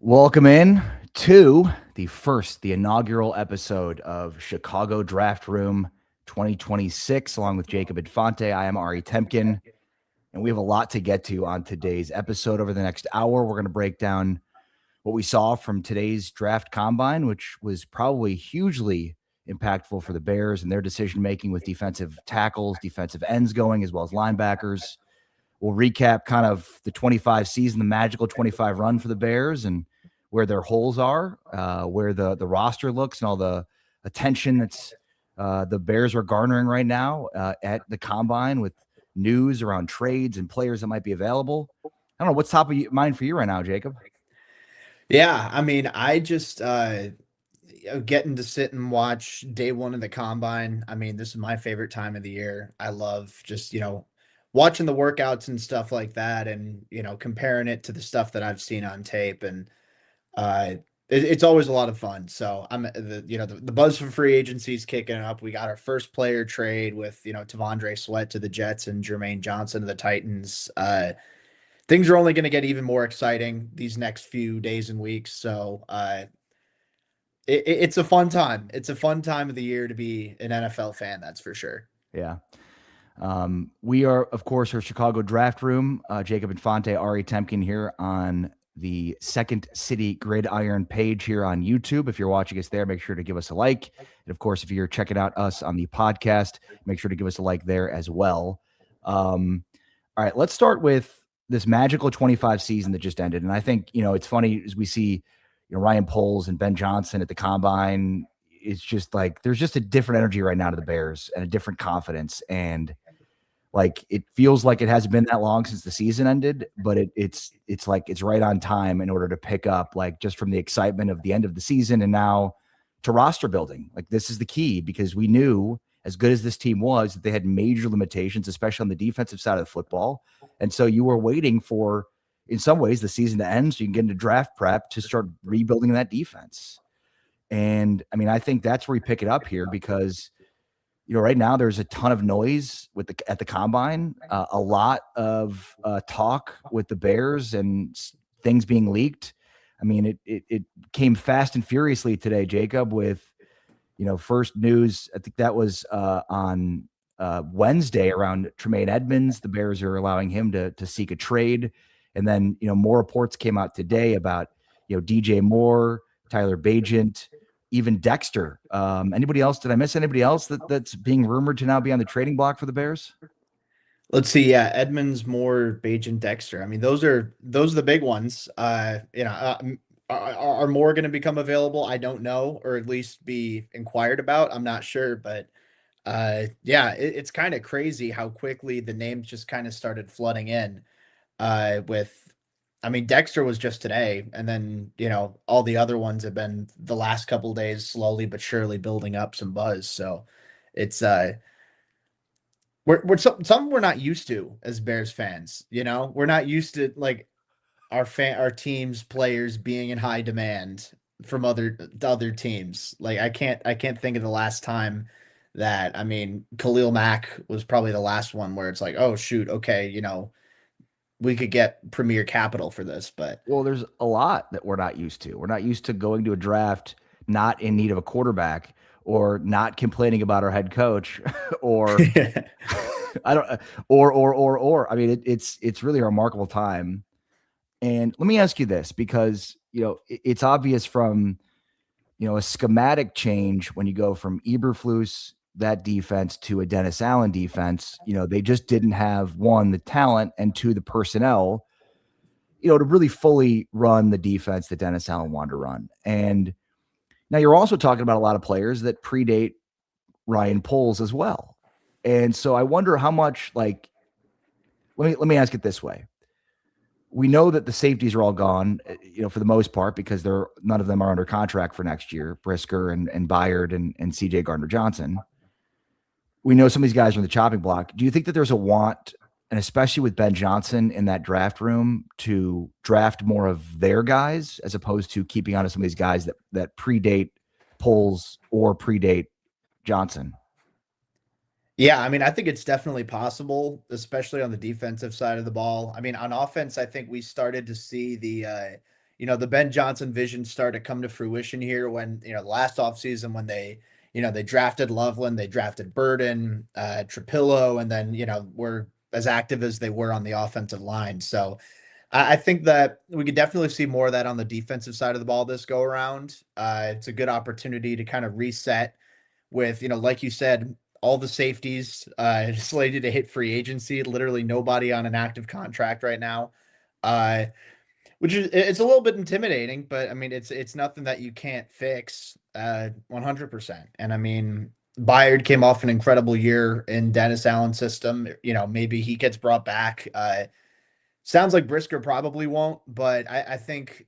Welcome in to the inaugural episode of Chicago Draft Room 2026, along with Jacob Infante. I am Ari Temkin, and we have a lot to get to on today's episode. Over the next hour, we're going to break down what we saw from today's draft combine, which was probably hugely impactful for the Bears and their decision-making with defensive tackles, defensive ends going, as well as linebackers. We'll recap kind of the 25 season, the magical 25 run for the Bears, and where their holes are, where the roster looks, and all the attention that's the Bears are garnering right now at the combine with news around trades and players that might be available. I don't know what's top of mind for you right now, Jacob. Yeah, I mean, I just getting to sit and watch day one of the combine. I mean, this is my favorite time of the year. I love just, watching the workouts and stuff like that and, comparing it to the stuff that I've seen on tape. And uh it's always a lot of fun. So the buzz for free agency is kicking up. We got our first player trade with, Tavondre Sweat to the Jets and Jermaine Johnson to the Titans. Things are only going to get even more exciting these next few days and weeks. So it's a fun time. It's a fun time of the year to be an NFL fan. That's for sure. Yeah. We are, of course, our Chicago Draft Room. Jacob Infante, Ari Temkin here on the Second City Gridiron page here on YouTube. If you're watching us there, make sure to give us a like. And of course, if you're checking out us on the podcast, make sure to give us a like there as well. All right, let's start with this magical 25 season that just ended. And I think, it's funny as we see, Ryan Poles and Ben Johnson at the combine. It's just like there's just a different energy right now to the Bears and a different confidence. And like it feels like it hasn't been that long since the season ended, but it's like it's right on time in order to pick up, like, just from the excitement of the end of the season and now to roster building. Like, this is the key, because we knew, as good as this team was, that they had major limitations, especially on the defensive side of the football. And so you were waiting for, in some ways, the season to end so you can get into draft prep to start rebuilding that defense. And I mean, I think that's where we pick it up here, because right now there's a ton of noise at the combine, a lot of talk with the Bears and things being leaked. I mean, it came fast and furiously today, Jacob, with, first news. I think that was on Wednesday around Tremaine Edmonds. The Bears are allowing him to seek a trade. And then, more reports came out today about, DJ Moore, Tyler Bagent, even Dexter. Anybody else? Did I miss anybody else that's being rumored to now be on the trading block for the Bears? Let's see. Yeah, Edmonds, Moore, Page, and Dexter. I mean, those are the big ones. Are more going to become available? I don't know, or at least be inquired about. I'm not sure, but yeah, it's kind of crazy how quickly the names just kind of started flooding in. With, I mean, Dexter was just today, and then all the other ones have been the last couple of days, slowly but surely building up some buzz. So it's we're some we're not used to as Bears fans. We're not used to, like, our teams players being in high demand from other teams. Like, I can't think of the last time that, I mean, Khalil Mack was probably the last one where it's like, oh shoot, okay, we could get premier capital for this. But Well, there's a lot that we're not used to. We're not used to going to a draft not in need of a quarterback, or not complaining about our head coach, or I don't, or I mean, it's really a remarkable time. And let me ask you this, because it's obvious from a schematic change when you go from Eberflus, that defense, to a Dennis Allen defense. They just didn't have, one, the talent, and two, the personnel, to really fully run the defense that Dennis Allen wanted to run. And now you're also talking about a lot of players that predate Ryan Poles as well. And so I wonder how much, like, let me ask it this way. We know that the safeties are all gone, for the most part, because none of them are under contract for next year. Brisker and Byard and CJ Gardner-Johnson. We know some of these guys are on the chopping block. Do you think that there's a want, and especially with Ben Johnson in that draft room, to draft more of their guys as opposed to keeping on to some of these guys that predate Poles or predate Johnson? yeah, I mean, I think it's definitely possible, especially on the defensive side of the ball. I mean, on offense, I think we started to see the Ben Johnson vision started to come to fruition here when, the last offseason when they drafted Loveland, they drafted Burden, Trapillo, and then, were as active as they were on the offensive line. So I think that we could definitely see more of that on the defensive side of the ball this go around. It's a good opportunity to kind of reset with, like you said, all the safeties slated to hit free agency. Literally nobody on an active contract right now, uh, which is it's a little bit intimidating. But I mean, it's nothing that you can't fix 100%. And I mean, Byard came off an incredible year in Dennis Allen's system. Maybe he gets brought back. Sounds like Brisker probably won't, but I think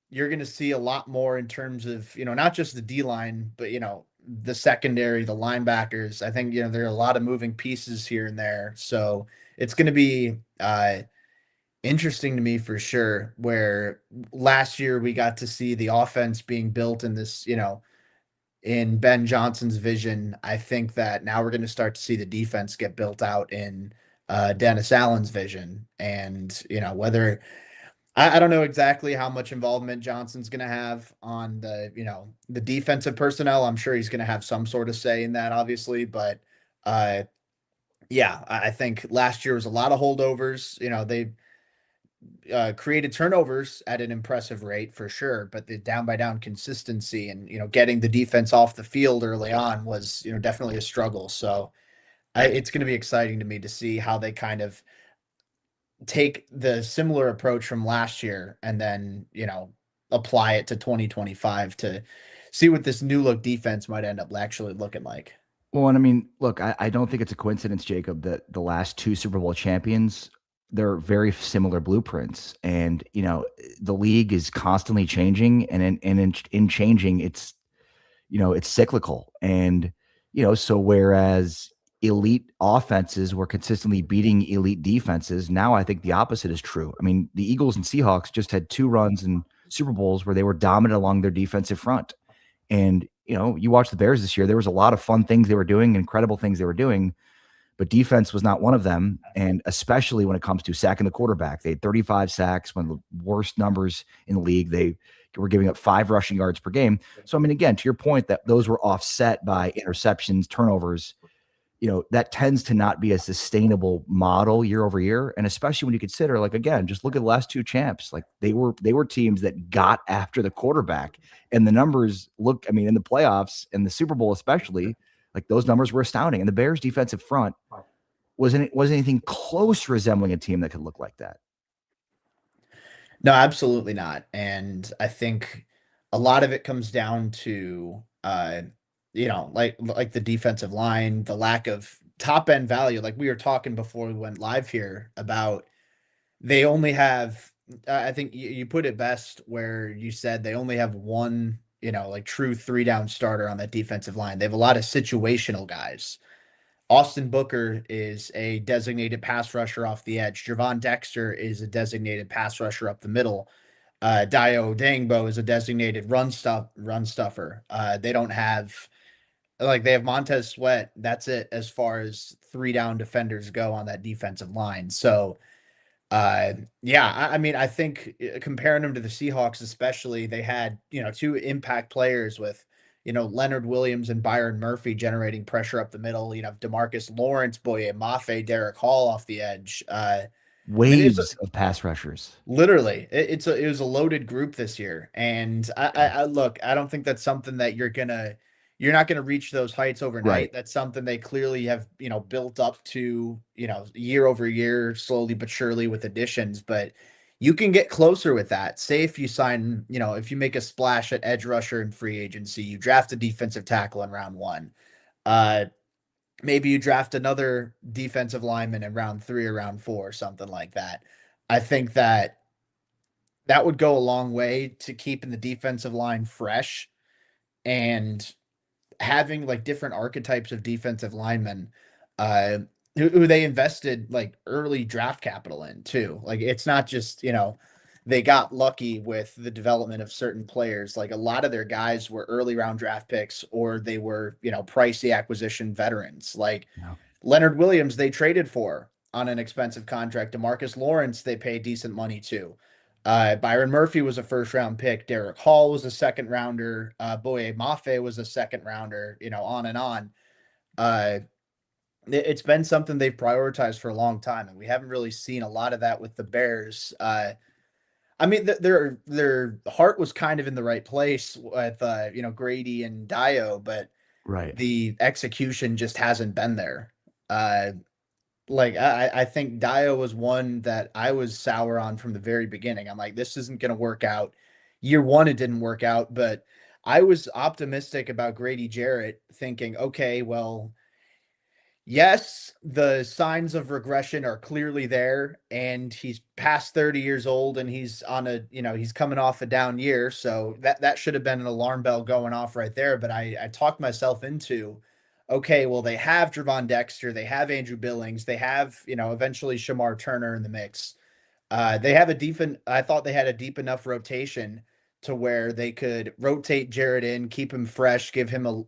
you're going to see a lot more in terms of, not just the D line, but, the secondary, the linebackers. I think, there are a lot of moving pieces here and there. So it's going to be interesting to me for sure. Where last year we got to see the offense being built in this, in Ben Johnson's vision. I think that now we're going to start to see the defense get built out in Dennis Allen's vision. And, whether I don't know exactly how much involvement Johnson's going to have on the defensive personnel. I'm sure he's going to have some sort of say in that, obviously. But uh, yeah, I think last year was a lot of holdovers. They created turnovers at an impressive rate for sure, but the down by down consistency and getting the defense off the field early on was definitely a struggle. So it's going to be exciting to me to see how they kind of take the similar approach from last year and then, apply it to 2025 to see what this new look defense might end up actually looking like. Well, and I mean, look, I don't think it's a coincidence, Jacob, that the last two Super Bowl champions, they're very similar blueprints. And, the league is constantly changing, and in changing, it's cyclical. And, so whereas elite offenses were consistently beating elite defenses, now I think the opposite is true. I mean, the Eagles and Seahawks just had two runs in Super Bowls where they were dominant along their defensive front. And, you watch the Bears this year, there was a lot of fun things they were doing, incredible things they were doing, but defense was not one of them. And especially when it comes to sacking the quarterback, they had 35 sacks, one of the worst numbers in the league. They were giving up 5 rushing yards per game. So, I mean, again, to your point that those were offset by interceptions, turnovers, that tends to not be a sustainable model year over year. And especially when you consider, like, again, just look at the last two champs. Like they were teams that got after the quarterback, and the numbers look, I mean, in the playoffs and the Super Bowl, especially, like those numbers were astounding. And the Bears defensive front wasn't anything close to resembling a team that could look like that. No, absolutely not. And I think a lot of it comes down to like the defensive line, the lack of top end value. Like we were talking before we went live here about they only have I think you put it best where you said they only have one, like true 3 down starter on that defensive line. They have a lot of situational guys. Austin Booker is a designated pass rusher off the edge. Javon Dexter is a designated pass rusher up the middle. Dio Dangbo is a designated run stuffer. They don't have like they have Montez Sweat. That's it as far as 3 down defenders go on that defensive line. So uh, yeah, I mean, I think comparing them to the Seahawks, especially, they had, 2 impact players with, Leonard Williams and Byron Murphy generating pressure up the middle. Demarcus Lawrence, Boye Mafe, Derek Hall off the edge. I mean, it's Waves of pass rushers. literally it was a loaded group this year, and I look, I don't think that's something that you're not gonna reach those heights Right. overnight. That's something they clearly have built up to year over year, slowly but surely with additions. But you can get closer with that. Say if you sign, if you make a splash at edge rusher in free agency, you draft a defensive tackle in round one. Uh, Maybe you draft another defensive lineman in round 3 or round 4 or something like that. I think that that would go a long way to keeping the defensive line fresh and having like different archetypes of defensive linemen uh who they invested like early draft capital in too. Like it's not just, they got lucky with the development of certain players. Like a lot of their guys were early round draft picks or they were, pricey acquisition veterans. Like Yeah. Leonard Williams they traded for on an expensive contract. DeMarcus Lawrence they paid decent money to. Byron Murphy was a first round pick. Derek Hall was a second rounder. Boye Mafe was a second rounder, on and on. Uh, it's been something they've prioritized for a long time, and we haven't really seen a lot of that with the Bears. I mean, their heart was kind of in the right place with Grady and Dio, but Right. the execution just hasn't been there. Uh, I think Dio was one that I was sour on from the very beginning. I'm like, this isn't going to work out. Year one, it didn't work out, but I was optimistic about Grady Jarrett, thinking, okay, well, yes, the signs of regression are clearly there, and he's past 30 years old, and he's on he's coming off a down year, so that should have been an alarm bell going off right there. But I talked myself into, okay, well, they have Javon Dexter, they have Andrew Billings, they have eventually Shamar Turner in the mix. They have I thought they had a deep enough rotation to where they could rotate Jared in, keep him fresh, give him a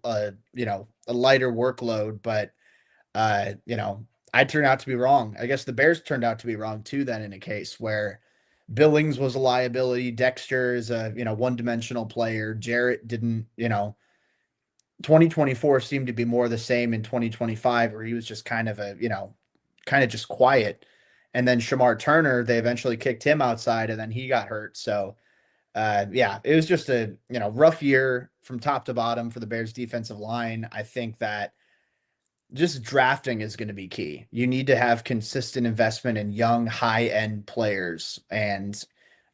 lighter workload, but I turned out to be wrong. I guess the Bears turned out to be wrong too, then in a case where Billings was a liability. Dexter is a, one-dimensional player. Jarrett didn't, 2024 seemed to be more the same in 2025, where he was just kind of kind of just quiet. And then Shamar Turner, they eventually kicked him outside and then he got hurt. So, yeah, it was just a, rough year from top to bottom for the Bears defensive line. I think that just drafting is going to be key. You need to have consistent investment in young, high-end players, and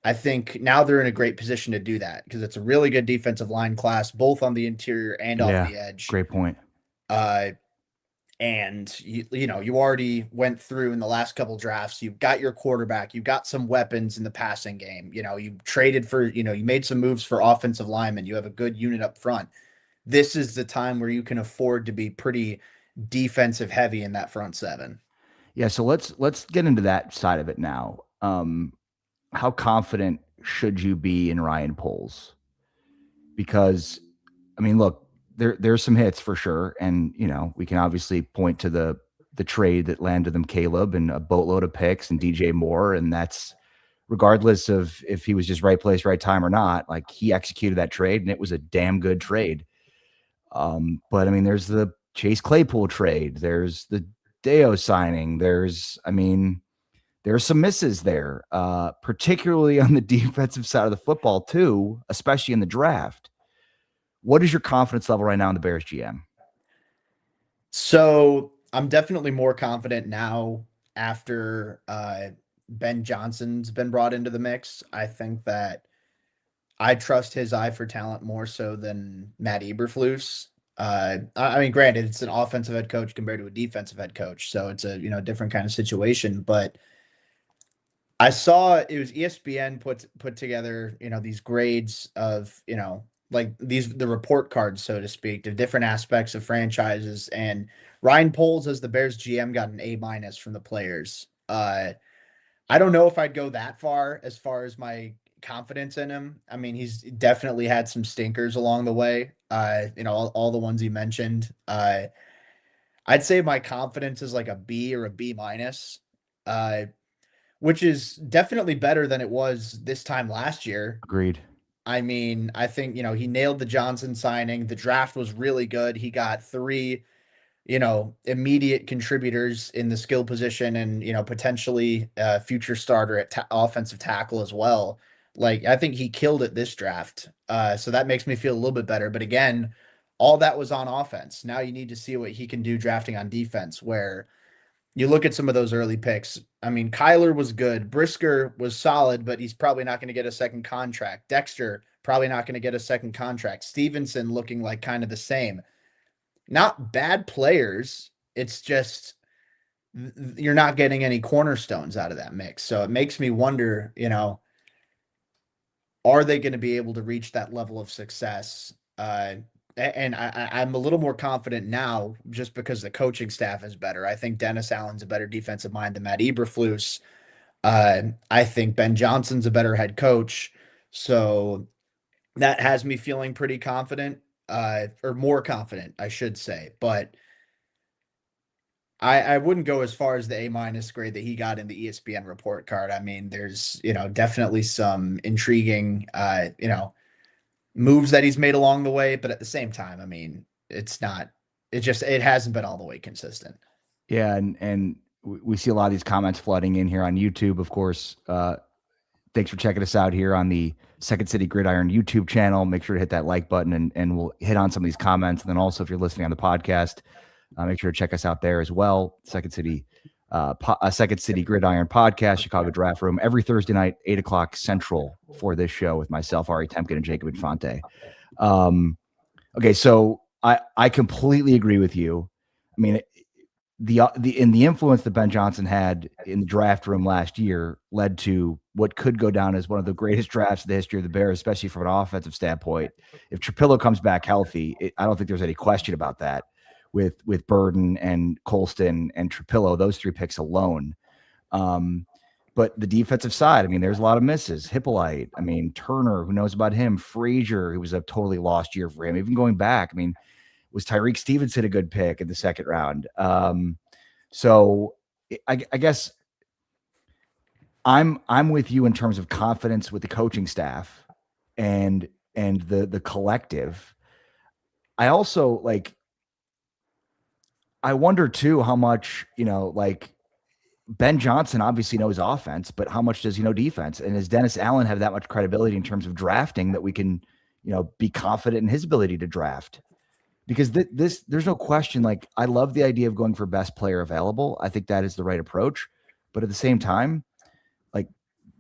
I think now they're in a great position to do that because it's a really good defensive line class, both on the interior and off Yeah. the edge. Great point. Uh, and you already went through in the last couple drafts. You've got your quarterback. You've got some weapons in the passing game. You traded for. You made some moves for offensive linemen. You have a good unit up front. This is the time where you can afford to be pretty defensive heavy in that front seven. Yeah. So let's get into that side of it now. How confident should you be in Ryan Poles? Because I mean, look, there's some hits for sure, and we can obviously point to the trade that landed them Caleb and a boatload of picks and DJ Moore, and that's regardless of if he was just right place, right time or not. Like he executed that trade, and it was a damn good trade. But I mean, there's the Chase Claypool trade. There's the Deo signing. There's some misses there, particularly on the defensive side of the football too, especially in the draft. What is your confidence level right now in the Bears GM? So I'm definitely more confident now after Ben Johnson's been brought into the mix. I think that I trust his eye for talent more so than Matt Eberflus. I mean, granted, it's an offensive head coach compared to a defensive head coach, so it's a different kind of situation. But I saw it was ESPN put together, these grades of, like the report cards, so to speak, of different aspects of franchises. And Ryan Poles as the Bears GM got an A- from the players. I don't know if I'd go that far as my confidence in him. I mean, he's definitely had some stinkers along the way. All the ones he mentioned. I'd say my confidence is like a B or a B minus. Uh, which is definitely better than it was this time last year. Agreed. I mean, I think, he nailed the Johnson signing. The draft was really good. He got three, immediate contributors in the skill position and, potentially a future starter at offensive tackle as well. Like, I think he killed it this draft. So that makes me feel a little bit better. But again, all that was on offense. Now you need to see what he can do drafting on defense, where you look at some of those early picks. I mean, Kyler was good. Brisker was solid, but he's probably not going to get a second contract. Dexter, probably not going to get a second contract. Stevenson looking like kind of the same. Not bad players. It's just you're not getting any cornerstones out of that mix. So it makes me wonder, are they going to be able to reach that level of success? And I'm a little more confident now just because the coaching staff is better. I think Dennis Allen's a better defensive mind than Matt Eberflus. I think Ben Johnson's a better head coach. So that has me feeling pretty confident, or more confident, I should say. But I wouldn't go as far as the A- grade that he got in the ESPN report card. I mean, there's, definitely some intriguing, moves that he's made along the way, but at the same time, I mean, it hasn't been all the way consistent. Yeah, and we see a lot of these comments flooding in here on YouTube, of course. Thanks for checking us out here on the Second City Gridiron YouTube channel. Make sure to hit that like button, and we'll hit on some of these comments. And then also, if you're listening on the podcast, make sure to check us out there as well. Second City Gridiron Podcast, Chicago Draft Room, every Thursday night, 8 o'clock Central for this show with myself, Ari Temkin, and Jacob Infante. Okay, so I completely agree with you. I mean, the influence that Ben Johnson had in the draft room last year led to what could go down as one of the greatest drafts in the history of the Bears, especially from an offensive standpoint. If Trapillo comes back healthy, I don't think there's any question about that. With Burden and Colston and Trapillo, those three picks alone. But the defensive side, I mean, there's a lot of misses. Hippolyte, I mean, Turner, who knows about him? Frazier, who was a totally lost year for him. Even going back, I mean, was Tyreek Stevenson a good pick in the second round? So I guess I'm with you in terms of confidence with the coaching staff and the collective. I also I wonder too how much, Ben Johnson obviously knows offense, but how much does he know defense? And does Dennis Allen have that much credibility in terms of drafting that we can, be confident in his ability to draft? Because there's no question. Like, I love the idea of going for best player available. I think that is the right approach. But at the same time, like,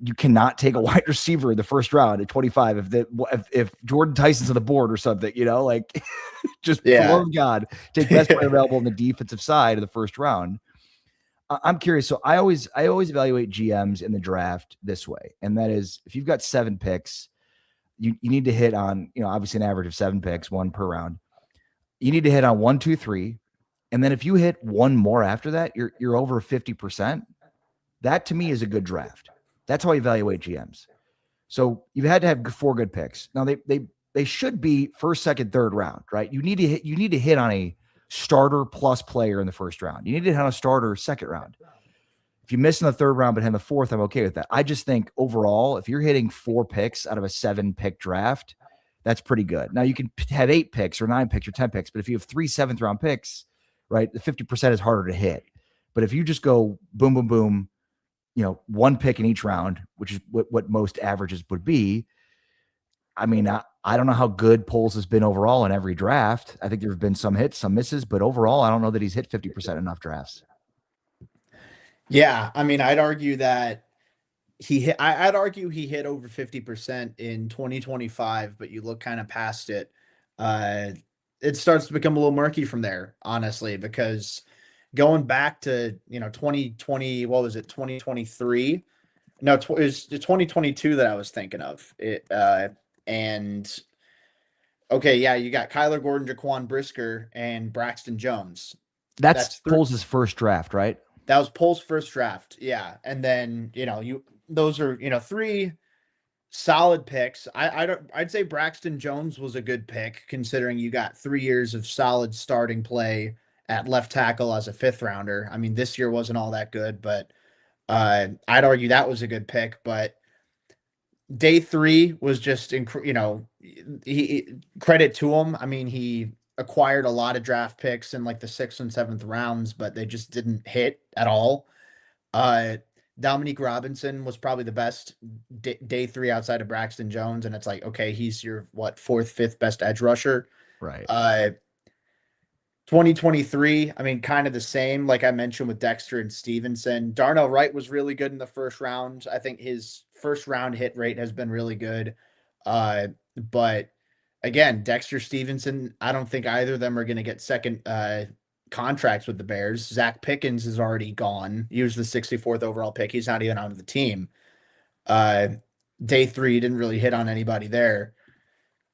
you cannot take a wide receiver in the first round at 25 if Jordan Tyson's on the board or something, just for the Yeah. love of God, take best player available on the defensive side of the first round. I'm curious. So I always evaluate GMs in the draft this way, and that is, if you've got 7 picks, you need to hit on, obviously an average of 7 picks, 1 per round. You need to hit on 1, 2, 3, and then if you hit one more after that, you're over 50%. That to me is a good draft. That's how I evaluate GMs. So you've had to have 4 good picks. Now they should be first, second, third round, right? You need to hit on a starter plus player in the first round. You need to hit on a starter second round. If you miss in the third round but hit in the fourth, I'm okay with that. I just think overall, if you're hitting 4 picks out of a 7-pick draft, that's pretty good. Now you can have 8 picks or 9 picks or 10 picks, but if you have 3 7th-round picks, right, the 50% is harder to hit. But if you just go boom, boom, boom, 1 pick in each round, which is what most averages would be. I mean, I don't know how good Poles has been overall in every draft. I think there have been some hits, some misses, but overall, I don't know that he's hit 50% enough drafts. Yeah, I mean, I'd argue that I'd argue he hit over 50% in 2025, but you look kind of past it. Uh, it starts to become a little murky from there, honestly, because going back to, 2020, what was it, 2023? No, it was 2022 that I was thinking of. And okay, yeah, you got Kyler Gordon, Jaquan Brisker, and Braxton Jones. That's That's three. Poles' first draft, right? That was Pole's first draft. Yeah. And then, those are, 3 solid picks. I'd say Braxton Jones was a good pick considering you got 3 years of solid starting play at left tackle as a 5th rounder. I mean, this year wasn't all that good, but I'd argue that was a good pick, but day 3 was just, credit to him. I mean, he acquired a lot of draft picks in like the 6th and 7th rounds, but they just didn't hit at all. Uh, Dominique Robinson was probably the best day 3 outside of Braxton Jones, and it's like, okay, he's your 4th, 5th best edge rusher. Right. 2023, I mean, kind of the same, like I mentioned with Dexter and Stevenson. Darnell Wright was really good in the first round. I think his first round hit rate has been really good. But again, Dexter Stevenson, I don't think either of them are going to get second contracts with the Bears. Zach Pickens is already gone. He was the 64th overall pick. He's not even on the team. Day 3 didn't really hit on anybody there.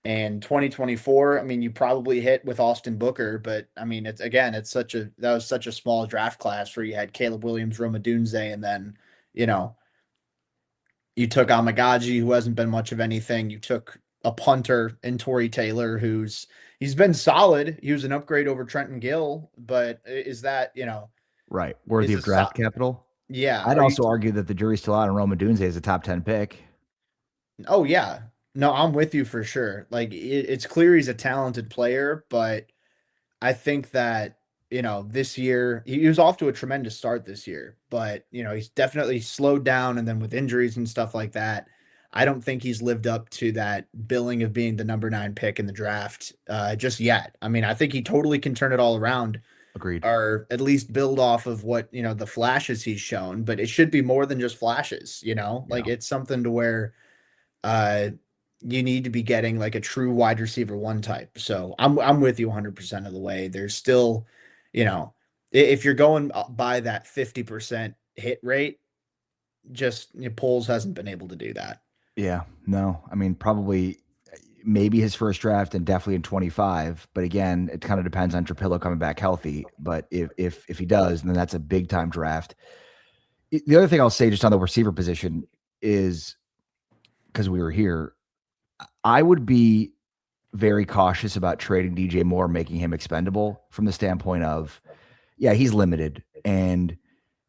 And 2024, I mean, you probably hit with Austin Booker, but I mean, that was such a small draft class where you had Caleb Williams, Roma Dunze, and then, you took Amagaji, who hasn't been much of anything. You took a punter in Torrey Taylor, he's been solid. He was an upgrade over Trenton Gill, but is that, Right. Is Worthy a of so draft capital. yeah, I'd are you also argue that the jury's still out on Roma Dunze as a top 10 pick. Oh, yeah. No, I'm with you for sure. Like, it's clear he's a talented player, but I think that, this year he was off to a tremendous start this year, but, he's definitely slowed down, and then with injuries and stuff like that, I don't think he's lived up to that billing of being the number 9 pick in the draft, just yet. I mean, I think he totally can turn it all around, Agreed. or at least build off of what, the flashes he's shown, but it should be more than just flashes, you know? Yeah. Like, it's something to where uh, you need to be getting like a true wide receiver one type. So I'm with you 100% of the way. There's still, if you're going by that 50% hit rate, just Poles hasn't been able to do that. Yeah. No, I mean, probably maybe his first draft and definitely in 25. But again, it kind of depends on Trapillo coming back healthy. But if he does, then that's a big time draft. The other thing I'll say just on the receiver position is because we were here, I would be very cautious about trading DJ Moore, making him expendable from the standpoint of, yeah, he's limited. And,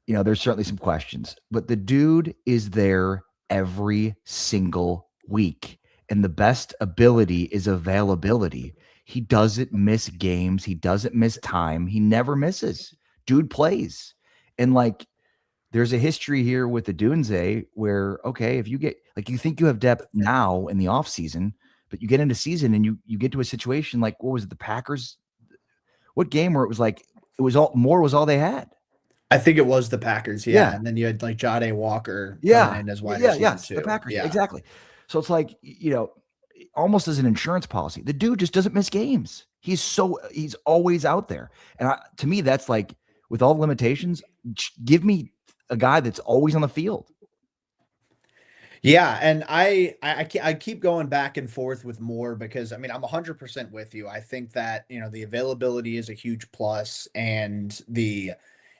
there's certainly some questions, but the dude is there every single week. And the best ability is availability. He doesn't miss games. He doesn't miss time. He never misses. Dude plays. And like, there's a history here with the Dunze where, okay, if you get like you think you have depth now in the offseason, but you get into season and you get to a situation like what was it, the Packers? What game where it was like it was all Moore was all they had? I think it was the Packers, yeah. Yeah. And then you had like Jade Walker coming Yeah. in as wide Yeah. receiver Yes. The too. Packers. Yeah. Exactly. So it's like, almost as an insurance policy. The dude just doesn't miss games. He's always out there. And to me, that's like with all the limitations, give me a guy that's always on the field. Yeah, and I keep going back and forth with more because I mean I'm 100% with you. I think that the availability is a huge plus, and the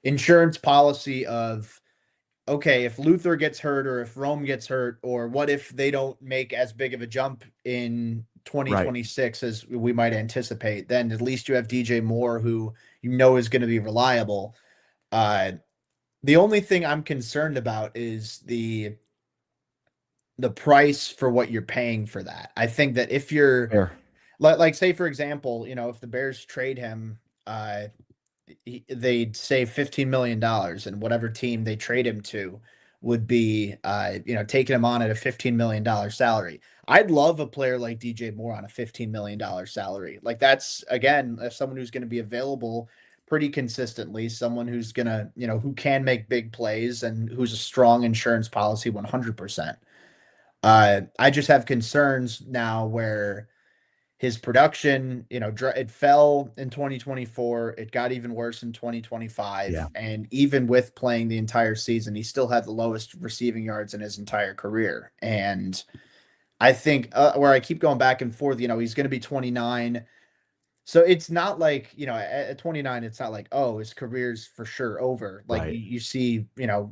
insurance policy of okay, if Luther gets hurt or if Rome gets hurt, or what if they don't make as big of a jump in Right. 2026 as we might anticipate, then at least you have DJ Moore who is going to be reliable. Uh, the only thing I'm concerned about is the price for what you're paying for that. I think that if you're Fair. like say for example, if the Bears trade him, uh they'd save $15 million, and whatever team they trade him to would be taking him on at a $15 million salary. I'd love a player like DJ Moore on a $15 million salary. Like that's again someone who's going to be available pretty consistently, someone who's gonna who can make big plays and who's a strong insurance policy 100%. I just have concerns now where his production, it fell in 2024. It got even worse in Yeah. 2025. And even with playing the entire season, he still had the lowest receiving yards in his entire career. And I think where I keep going back and forth, he's going to be 29. So it's not like, at 29, it's not like, oh, his career's for sure over. Like Right. you see,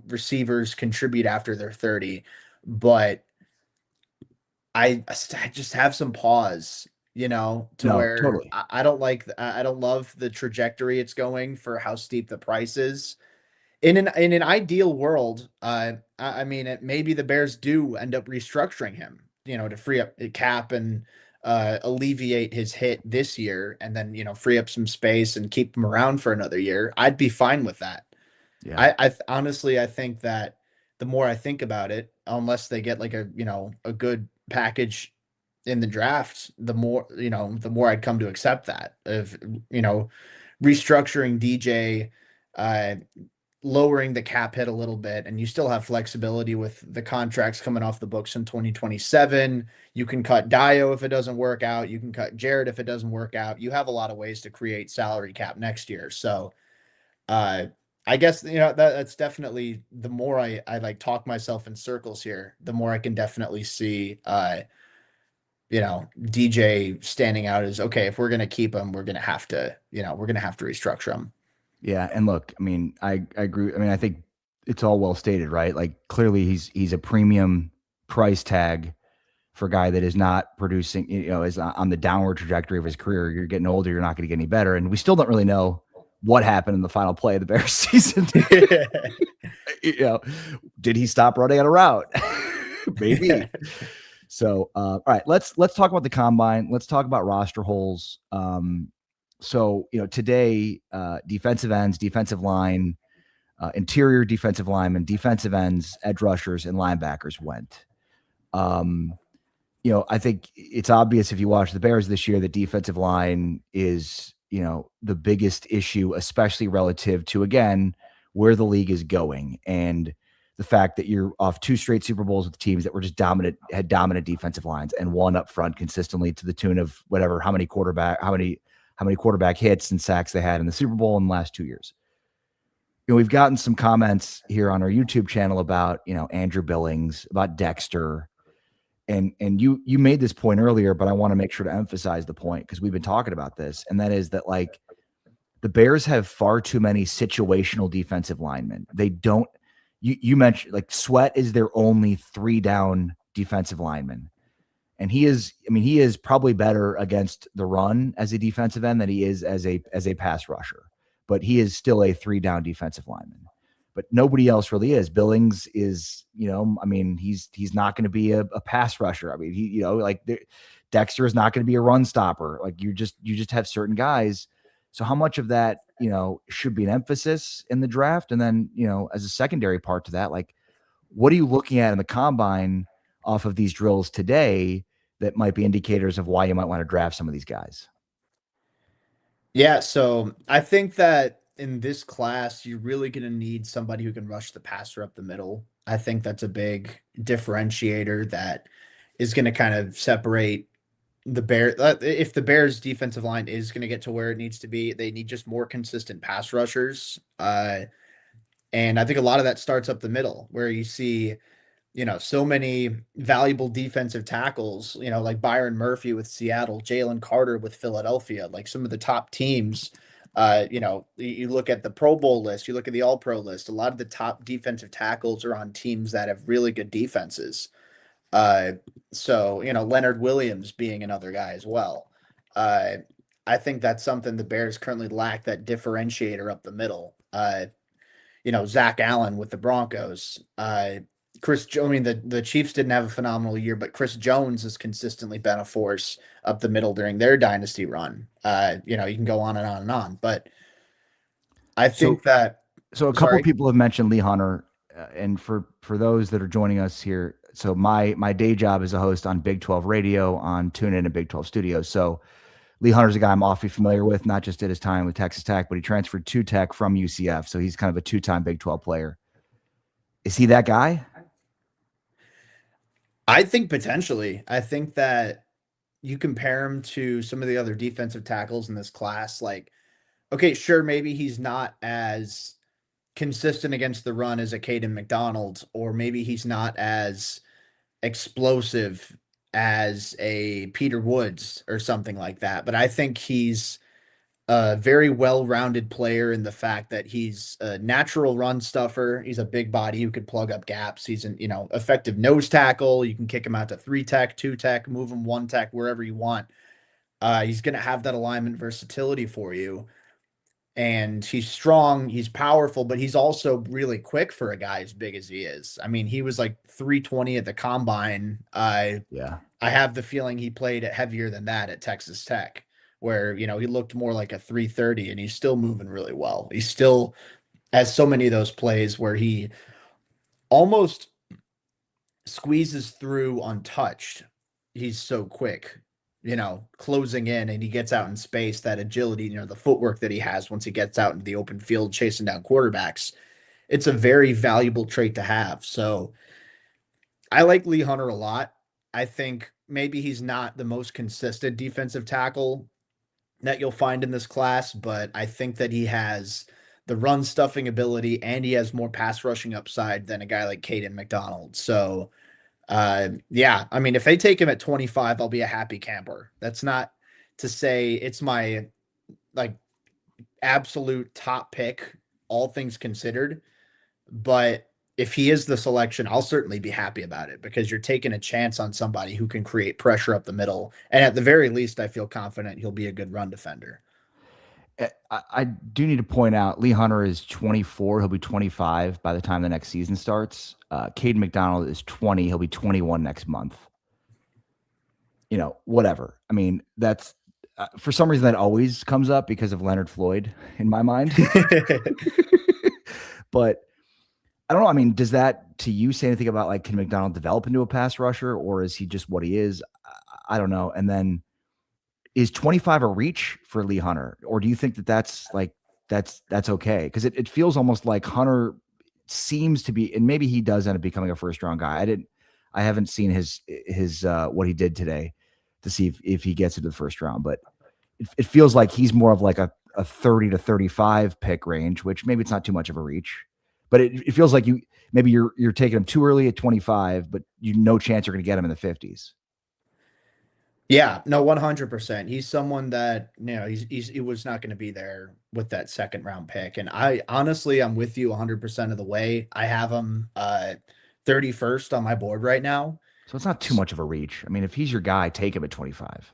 receivers contribute after they're 30. But I just have some pause, to No, where totally. I don't like I don't love the trajectory it's going for how steep the price is. In an ideal world, I mean, maybe the Bears do end up restructuring him, to free up the cap and alleviate his hit this year, and then free up some space and keep him around for another year. I'd be fine with that. Yeah. I honestly, I think that the more I think about it, unless they get like a good package in the draft, the more I'd come to accept that of you know restructuring DJ, uh, lowering the cap hit a little bit, and you still have flexibility with the contracts coming off the books in 2027. You can cut Dio if it doesn't work out. You can cut Jared if it doesn't work out. You have a lot of ways to create salary cap next year. So uh, I guess that's definitely the more I like talk myself in circles here, the more I can definitely see DJ standing out as okay, if we're gonna keep him, we're gonna have to restructure him. Yeah. And look, I mean, I agree. I mean, I think it's all well stated, right? Like clearly he's a premium price tag for a guy that is not producing, is on the downward trajectory of his career. You're getting older, you're not going to get any better. And we still don't really know what happened in the final play of the Bears season. You know, did he stop running on a route? Maybe. So, all right, let's talk about the combine. Let's talk about roster holes. So, today, defensive ends, defensive line, interior defensive linemen, defensive ends, edge rushers, and linebackers went. I think it's obvious if you watch the Bears this year, the defensive line is, the biggest issue, especially relative to, again, where the league is going. And the fact that you're off 2 straight Super Bowls with teams that were just had dominant defensive lines, and one up front consistently to the tune of whatever, how many quarterback hits and sacks they had in the Super Bowl in the last 2 years. We've gotten some comments here on our YouTube channel about, Andrew Billings, about Dexter. And you made this point earlier, but I want to make sure to emphasize the point, because we've been talking about this, and that is that, like, the Bears have far too many situational defensive linemen. They don't. You mentioned, like, Sweat is their only 3-down defensive lineman, and he is probably better against the run as a defensive end than he is as a pass rusher, but he is still a 3-down defensive lineman. But nobody else really is. Billings is, he's not going to be a pass rusher. Dexter is not going to be a run stopper. Like, you just have certain guys. So how much of that, should be an emphasis in the draft? And then, as a secondary part to that, like, what are you looking at in the combine off of these drills today that might be indicators of why you might want to draft some of these guys? Yeah, so I think that in this class, you're really going to need somebody who can rush the passer up the middle. I think that's a big differentiator that is going to kind of separate the Bear. If the Bears' defensive line is going to get to where it needs to be, they need just more consistent pass rushers. And I think a lot of that starts up the middle, where you see, so many valuable defensive tackles, like Byron Murphy with Seattle, Jalen Carter with Philadelphia, like some of the top teams. You look at the Pro Bowl list, you look at the All Pro list, a lot of the top defensive tackles are on teams that have really good defenses. Uh, so, Leonard Williams being another guy as well. Uh, I think that's something the Bears currently lack, that differentiator up the middle. Zach Allen with the Broncos. The Chiefs didn't have a phenomenal year, but Chris Jones has consistently been a force up the middle during their dynasty run. You can go on and on and on, but I So, think that, so a couple of sorry. people have mentioned Lee Hunter, and for those that are joining us here, so my day job is a host on Big 12 Radio on TuneIn and Big 12 Studios. So Lee Hunter's a guy I'm awfully familiar with, not just at his time with Texas Tech, but he transferred to Tech from UCF. So he's kind of a 2-time Big 12 player. Is he that guy? I think potentially. I think that you compare him to some of the other defensive tackles in this class, like, okay, sure, maybe he's not as consistent against the run as a Caden McDonald, or maybe he's not as explosive as a Peter Woods or something like that. But I think he's a very well-rounded player in the fact that he's a natural run stuffer. He's a big body who could plug up gaps. He's an, effective nose tackle. You can kick him out to 3-tech, 2-tech, move him 1-tech, wherever you want. He's going to have that alignment versatility for you. And he's strong, he's powerful, but he's also really quick for a guy as big as he is. I mean, he was like 320 at the combine. Yeah. I have the feeling he played heavier than that at Texas Tech, where, he looked more like a 330, and he's still moving really well. He still has so many of those plays where he almost squeezes through untouched. He's so quick, closing in, and he gets out in space, that agility, the footwork that he has once he gets out into the open field chasing down quarterbacks. It's a very valuable trait to have. So I like Lee Hunter a lot. I think maybe he's not the most consistent defensive tackle that you'll find in this class, but I think that he has the run stuffing ability, and he has more pass rushing upside than a guy like Caden McDonald. So, yeah, I mean, if they take him at 25, I'll be a happy camper. That's not to say it's my, like, absolute top pick, all things considered, but if he is the selection, I'll certainly be happy about it, because you're taking a chance on somebody who can create pressure up the middle. And at the very least, I feel confident he'll be a good run defender. I do need to point out Lee Hunter is 24. He'll be 25 by the time the next season starts. Caden McDonald is 20. He'll be 21 next month. Whatever. I mean, that's for some reason that always comes up because of Leonard Floyd in my mind. But I don't know. I mean, does that to you say anything about like can McDonald develop into a pass rusher or is he just what he is? I don't know. And then is 25 a reach for Lee Hunter, or do you think that that's okay? Because it feels almost like Hunter seems to be, and maybe he does end up becoming a first round guy. I haven't seen his what he did today to see if he gets into the first round, but it feels like he's more of like a 30 to 35 pick range, which maybe it's not too much of a reach, but it feels like you're taking him too early at 25, but no chance you're going to get him in the 50s. Yeah, no, 100%. He's someone that, he was not going to be there with that second round pick. And I honestly, I'm with you 100% of the way. I have him 31st on my board right now. So it's not too much of a reach. I mean, if he's your guy, take him at 25.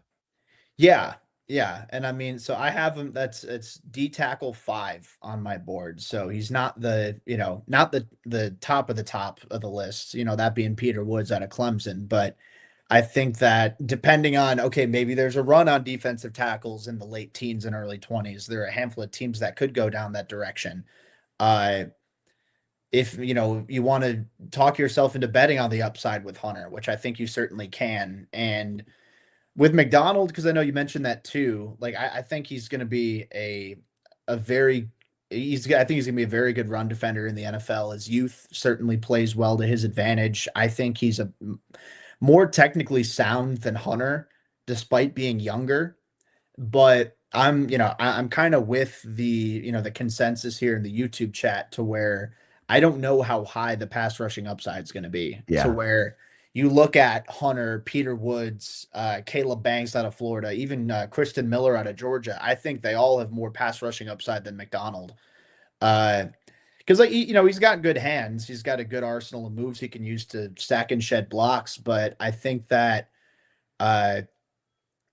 Yeah, yeah. And I mean, so I have him, it's D tackle 5 on my board. So he's not not the top of the list, that being Peter Woods out of Clemson, but I think that depending on, okay, maybe there's a run on defensive tackles in the late teens and early 20s. There are a handful of teams that could go down that direction. Uh, if you want to talk yourself into betting on the upside with Hunter, which I think you certainly can, and with McDonald, because I know you mentioned that too. Like I think he's going to be a very I think he's going to be a very good run defender in the NFL. His youth certainly plays well to his advantage. I think he's a more technically sound than Hunter, despite being younger. But I'm kind of with the consensus here in the YouTube chat to where I don't know how high the pass rushing upside is going to be. To Yeah, where you look at Hunter, Peter Woods, Caleb Banks out of Florida, even Kristen Miller out of Georgia. I think they all have more pass rushing upside than McDonald. Because he's got good hands. He's got a good arsenal of moves he can use to stack and shed blocks. But I think that uh,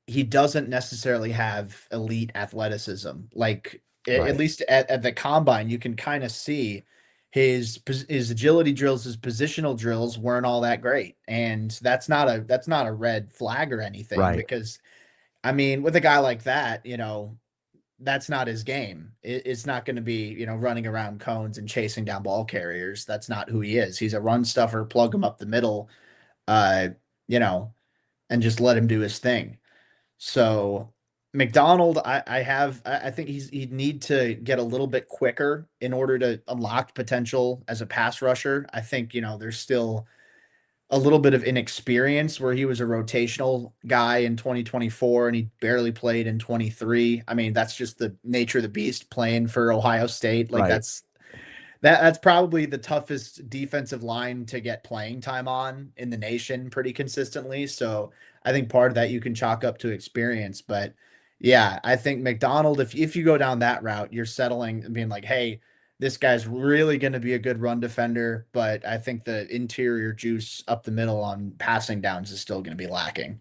he doesn't necessarily have elite athleticism. Like at right, least at the combine, you can kind of see his agility drills, his positional drills weren't all that great, and that's not a red flag or anything right. because I mean with a guy like that, that's not his game. It's not going to be, running around cones and chasing down ball carriers. That's not who he is. He's a run stuffer, plug him up the middle, uh, you know, and just let him do his thing. So McDonald, I think he'd need to get a little bit quicker in order to unlock potential as a pass rusher. I think, there's still a little bit of inexperience where he was a rotational guy in 2024 and he barely played in 23. I mean, that's just the nature of the beast playing for Ohio State. Like Right. that's probably the toughest defensive line to get playing time on in the nation pretty consistently. So I think part of that you can chalk up to experience. But yeah, I think McDonald, if you go down that route, you're settling and being like, hey, this guy's really going to be a good run defender, but I think the interior juice up the middle on passing downs is still going to be lacking.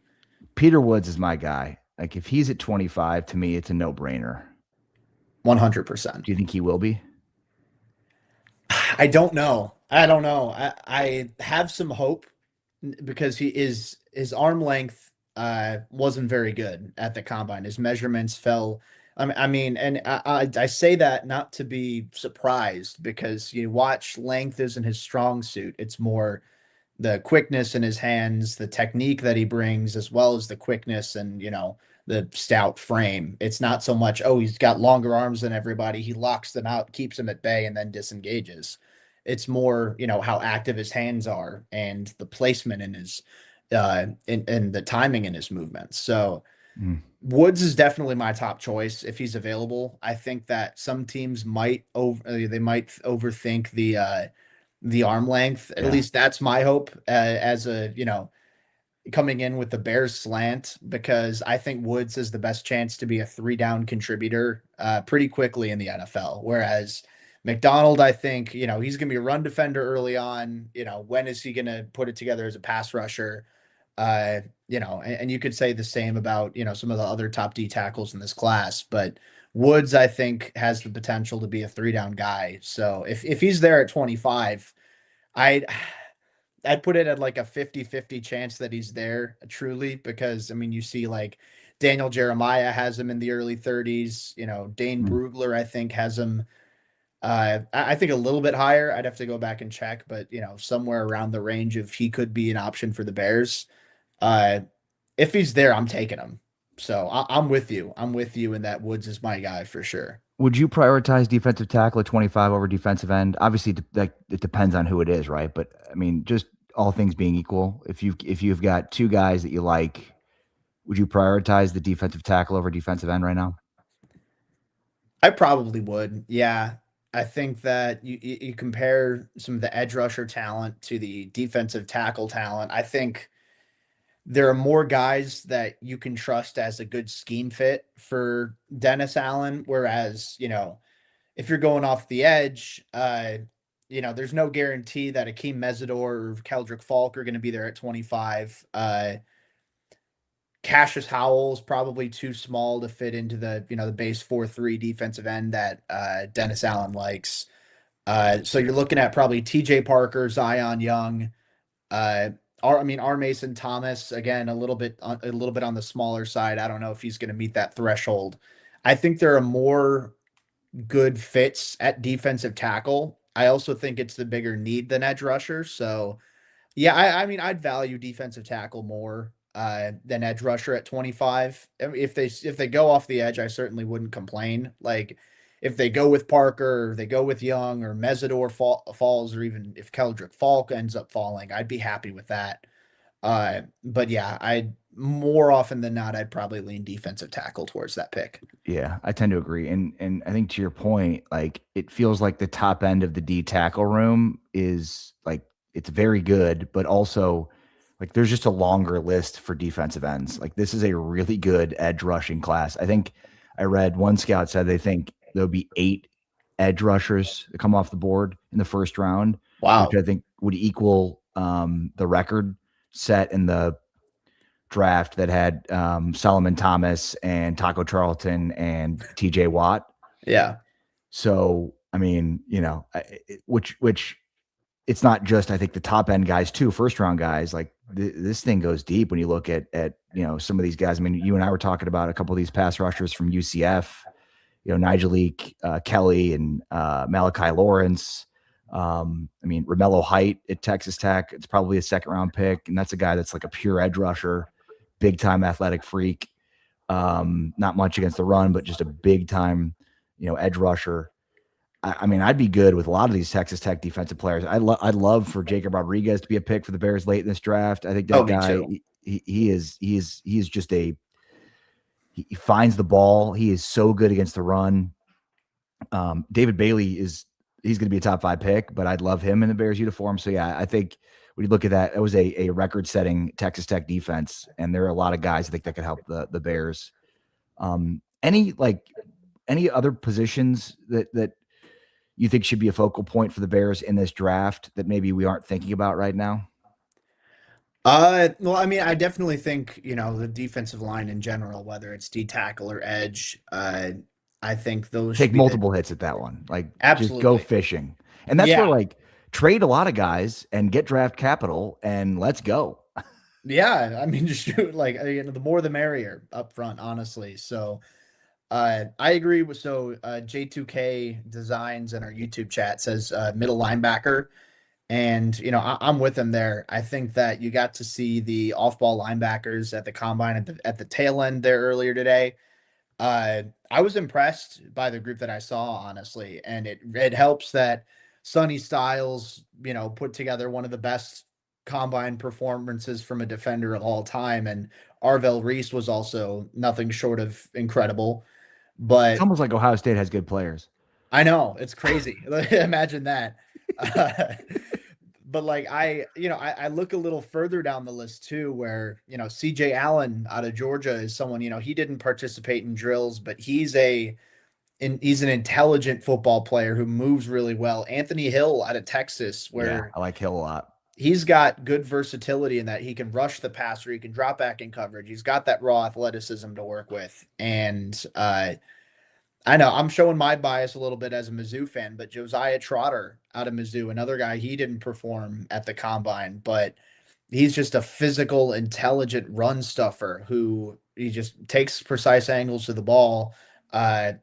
Peter Woods is my guy. Like if he's at 25, to me, it's a no brainer. 100%. Do you think he will be? I don't know. I don't know. I have some hope because his arm length wasn't very good at the combine. His measurements fell. I mean, and I say that not to be surprised because you watch length isn't his strong suit. It's more the quickness in his hands, the technique that he brings, as well as the quickness and the stout frame. It's not so much, oh, he's got longer arms than everybody. He locks them out, keeps them at bay, and then disengages. It's more, how active his hands are and the placement in his and the timing in his movements. So Mm, Woods is definitely my top choice if he's available. I think that some teams might overthink the arm length. At yeah. least that's my hope as a coming in with the Bears slant because I think Woods has the best chance to be a 3 down contributor pretty quickly in the NFL. Whereas McDonald, I think, he's going to be a run defender early on. When is he going to put it together as a pass rusher? And you could say the same about, some of the other top D tackles in this class. But Woods, I think, has the potential to be a three down guy. So if he's there at 25, I'd I'd put it at like a 50-50 chance that he's there truly because I mean you see like Daniel Jeremiah has him in the early 30s, Dane Mm. Brugler I think has him I think a little bit higher. I'd have to go back and check, but somewhere around the range of he could be an option for the Bears. Uh if he's there, I'm taking him. So I'm with you. I'm with you in that Woods is my guy for sure. Would you prioritize defensive tackle at 25 over defensive end? Obviously, like it depends on who it is, right? But I mean, just all things being equal, if you've got two guys that you like, would you prioritize the defensive tackle over defensive end right now? I probably would. Yeah. I think that you compare some of the edge rusher talent to the defensive tackle talent. I think there are more guys that you can trust as a good scheme fit for Dennis Allen. Whereas, if you're going off the edge, there's no guarantee that Akeem Mesidor or Keldrick Falk are going to be there at 25. Cassius Howell is probably too small to fit into the base 4-3 defensive end that Dennis Allen likes. So you're looking at probably TJ Parker, Zion Young, uh, R. Mason Thomas again a little bit on the smaller side. I don't know if he's going to meet that threshold. I think there are more good fits at defensive tackle. I also think it's the bigger need than edge rusher. So yeah, I mean, I'd value defensive tackle more than edge rusher at 25. If they go off the edge, I certainly wouldn't complain. Like if they go with Parker, or they go with Young, or Mesidor falls, or even if Keldrick Falk ends up falling, I'd be happy with that. But yeah, I more often than not, I'd probably lean defensive tackle towards that pick. Yeah, I tend to agree. And I think to your point, like it feels like the top end of the D tackle room is like it's very good, but also like there's just a longer list for defensive ends. Like this is a really good edge rushing class. I think I read one scout said they think there'll be 8 edge rushers that come off the board in the first round, which Wow. I think would equal the record set in the draft that had Solomon Thomas and Taco Charlton and TJ Watt. Yeah. So, I mean, which it's not just, I think, the top end guys too, first round guys. Like this thing goes deep when you look at some of these guys. I mean, you and I were talking about a couple of these pass rushers from UCF, Nigel Kelly and Malachi Lawrence. I mean, Romello Height at Texas Tech, it's probably a second round pick. And that's a guy that's like a pure edge rusher, big time athletic freak. Not much against the run, but just a big time, edge rusher. I mean, I'd be good with a lot of these Texas Tech defensive players. I'd love for Jacob Rodriguez to be a pick for the Bears late in this draft. I think Oh, that me guy, too. he is just he finds the ball. He is so good against the run. David Bailey he's going to be a top 5 pick, but I'd love him in the Bears uniform. So yeah, I think when you look at that, it was a record setting Texas Tech defense. And there are a lot of guys I think that could help the Bears. Any other positions that you think should be a focal point for the Bears in this draft that maybe we aren't thinking about right now? Well, I mean, I definitely think, the defensive line in general, whether it's D tackle or edge, I think those should Take be the multiple hits at that one. Like just go absolutely. fishing. And that's where Yeah. like trade a lot of guys and get draft capital and let's go. Yeah. I mean, just shoot like, the more the merrier up front, honestly. So, I agree with J2K Designs in our YouTube chat says middle linebacker. And, I'm with him there. I think that you got to see the off ball linebackers at the combine at the tail end there earlier today. I was impressed by the group that I saw, honestly, and it helps that Sonny Styles, put together one of the best combine performances from a defender of all time, and Arvell Reese was also nothing short of incredible. It's But almost like Ohio State has good players. I know it's crazy. Imagine that. Uh, but like I look a little further down the list too, where CJ Allen out of Georgia is someone he didn't participate in drills, but he's an intelligent football player who moves really well. Anthony Hill out of Texas, Yeah, where I like Hill a lot. he's got good versatility in that he can rush the passer, he can drop back in coverage, he's got that raw athleticism to work with, and I know I'm showing my bias a little bit as a Mizzou fan, but Josiah Trotter out of Mizzou, another guy, he didn't perform at the combine, but he's just a physical, intelligent run stuffer who he just takes precise angles to the ball,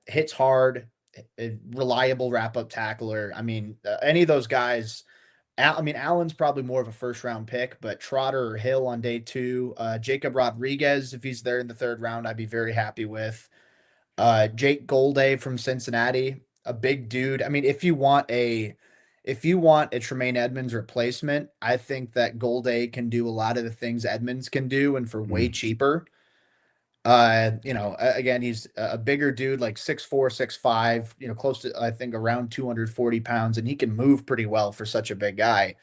hits hard, a reliable wrap up tackler. I mean, any of those guys. I mean, Allen's probably more of a first round pick, but Trotter or Hill on day two, Jacob Rodriguez, if he's there in the third round, I'd be very happy with. Jake Golday from Cincinnati, a big dude. I mean, if you want a Tremaine Edmonds replacement, I think that Golday can do a lot of the things Edmonds can do, and for way Mm. cheaper. Again, he's a bigger dude, like 6'4", 6'5", close to, I think, around 240 pounds, and he can move pretty well for such a big guy.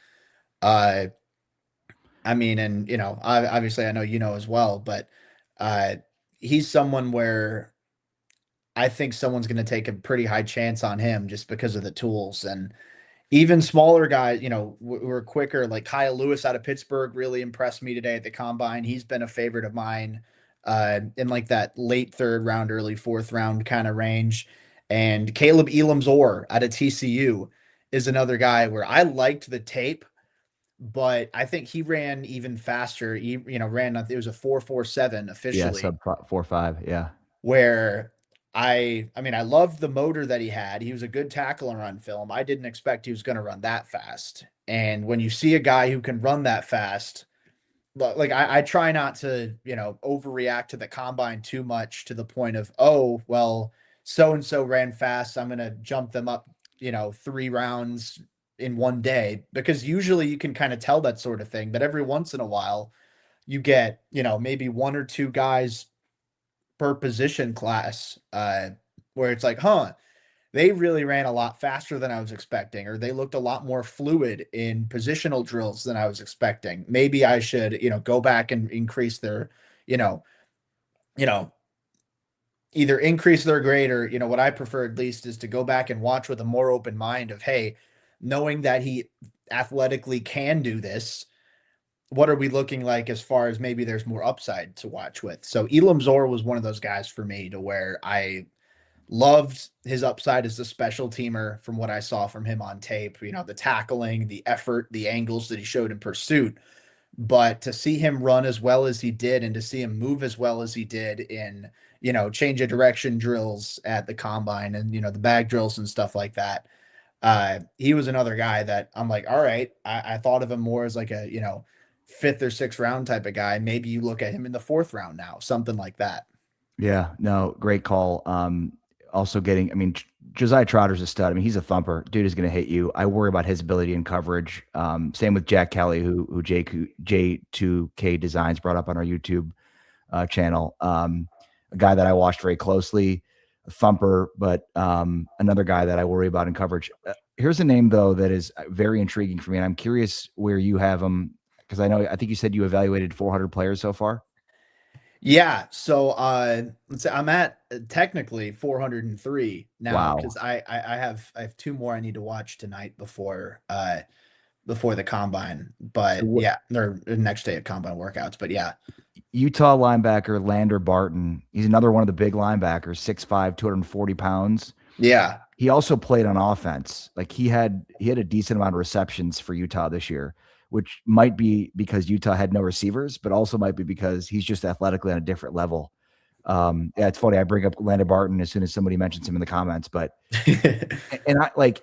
Uh, I mean, and obviously I know as well, but uh, he's someone where I think someone's going to take a pretty high chance on him just because of the tools. And even smaller guys, who are quicker, like Kyle Lewis out of Pittsburgh, really impressed me today at the combine. He's been a favorite of mine in like that late third round, early fourth round kind of range. And Caleb Elam's-Orr out of TCU is another guy where I liked the tape, but I think he ran even faster. He, ran, it was a 4.47 Yeah, officially, sub 4.5. Yeah. where I mean, I loved the motor that he had. He was a good tackler on film. I didn't expect he was going to run that fast. And when you see a guy who can run that fast, like I try not to, overreact to the combine too much to the point of, oh, well, so and so ran fast, I'm going to jump them up, 3 rounds in one day, because usually you can kind of tell that sort of thing. But every once in a while, you get, maybe one or two guys per position class, where it's like, huh, they really ran a lot faster than I was expecting, or they looked a lot more fluid in positional drills than I was expecting. Maybe I should, go back and increase their, you know, you know, either increase their grade, or, what I prefer at least is to go back and watch with a more open mind of, hey, knowing that he athletically can do this, what are we looking like as far as maybe there's more upside to watch with? So Elam-Zor was one of those guys for me to where I loved his upside as a special teamer from what I saw from him on tape, the tackling, the effort, the angles that he showed in pursuit. But to see him run as well as he did, and to see him move as well as he did in, change of direction drills at the combine, and, the bag drills and stuff like that, he was another guy that I'm like, all right, I thought of him more as like a, fifth or sixth round type of guy. Maybe you look at him in the fourth round now, something like that. Yeah, no, great call. Also getting, I mean, Josiah Trotter's a stud. I mean, he's a thumper. Dude is going to hit you. I worry about his ability in coverage. Same with Jack Kelly, who J2K Designs brought up on our YouTube channel. A guy that I watched very closely, a thumper, but another guy that I worry about in coverage. Here's a name though that is very intriguing for me, and I'm curious where you have him, because I think you said you evaluated 400 players so far. Yeah. So let's say I'm at technically 403 now, because Wow. I have two more I need to watch tonight before the combine. So But what, yeah, they're next day at combine workouts. But yeah. Utah linebacker Lander Barton. He's another one of the big linebackers, 6'5", 240 pounds. Yeah. He also played on offense. Like he had a decent amount of receptions for Utah this year, which might be because Utah had no receivers, but also might be because he's just athletically on a different level. Yeah, it's funny. I bring up Lander Barton as soon as somebody mentions him in the comments, but and I like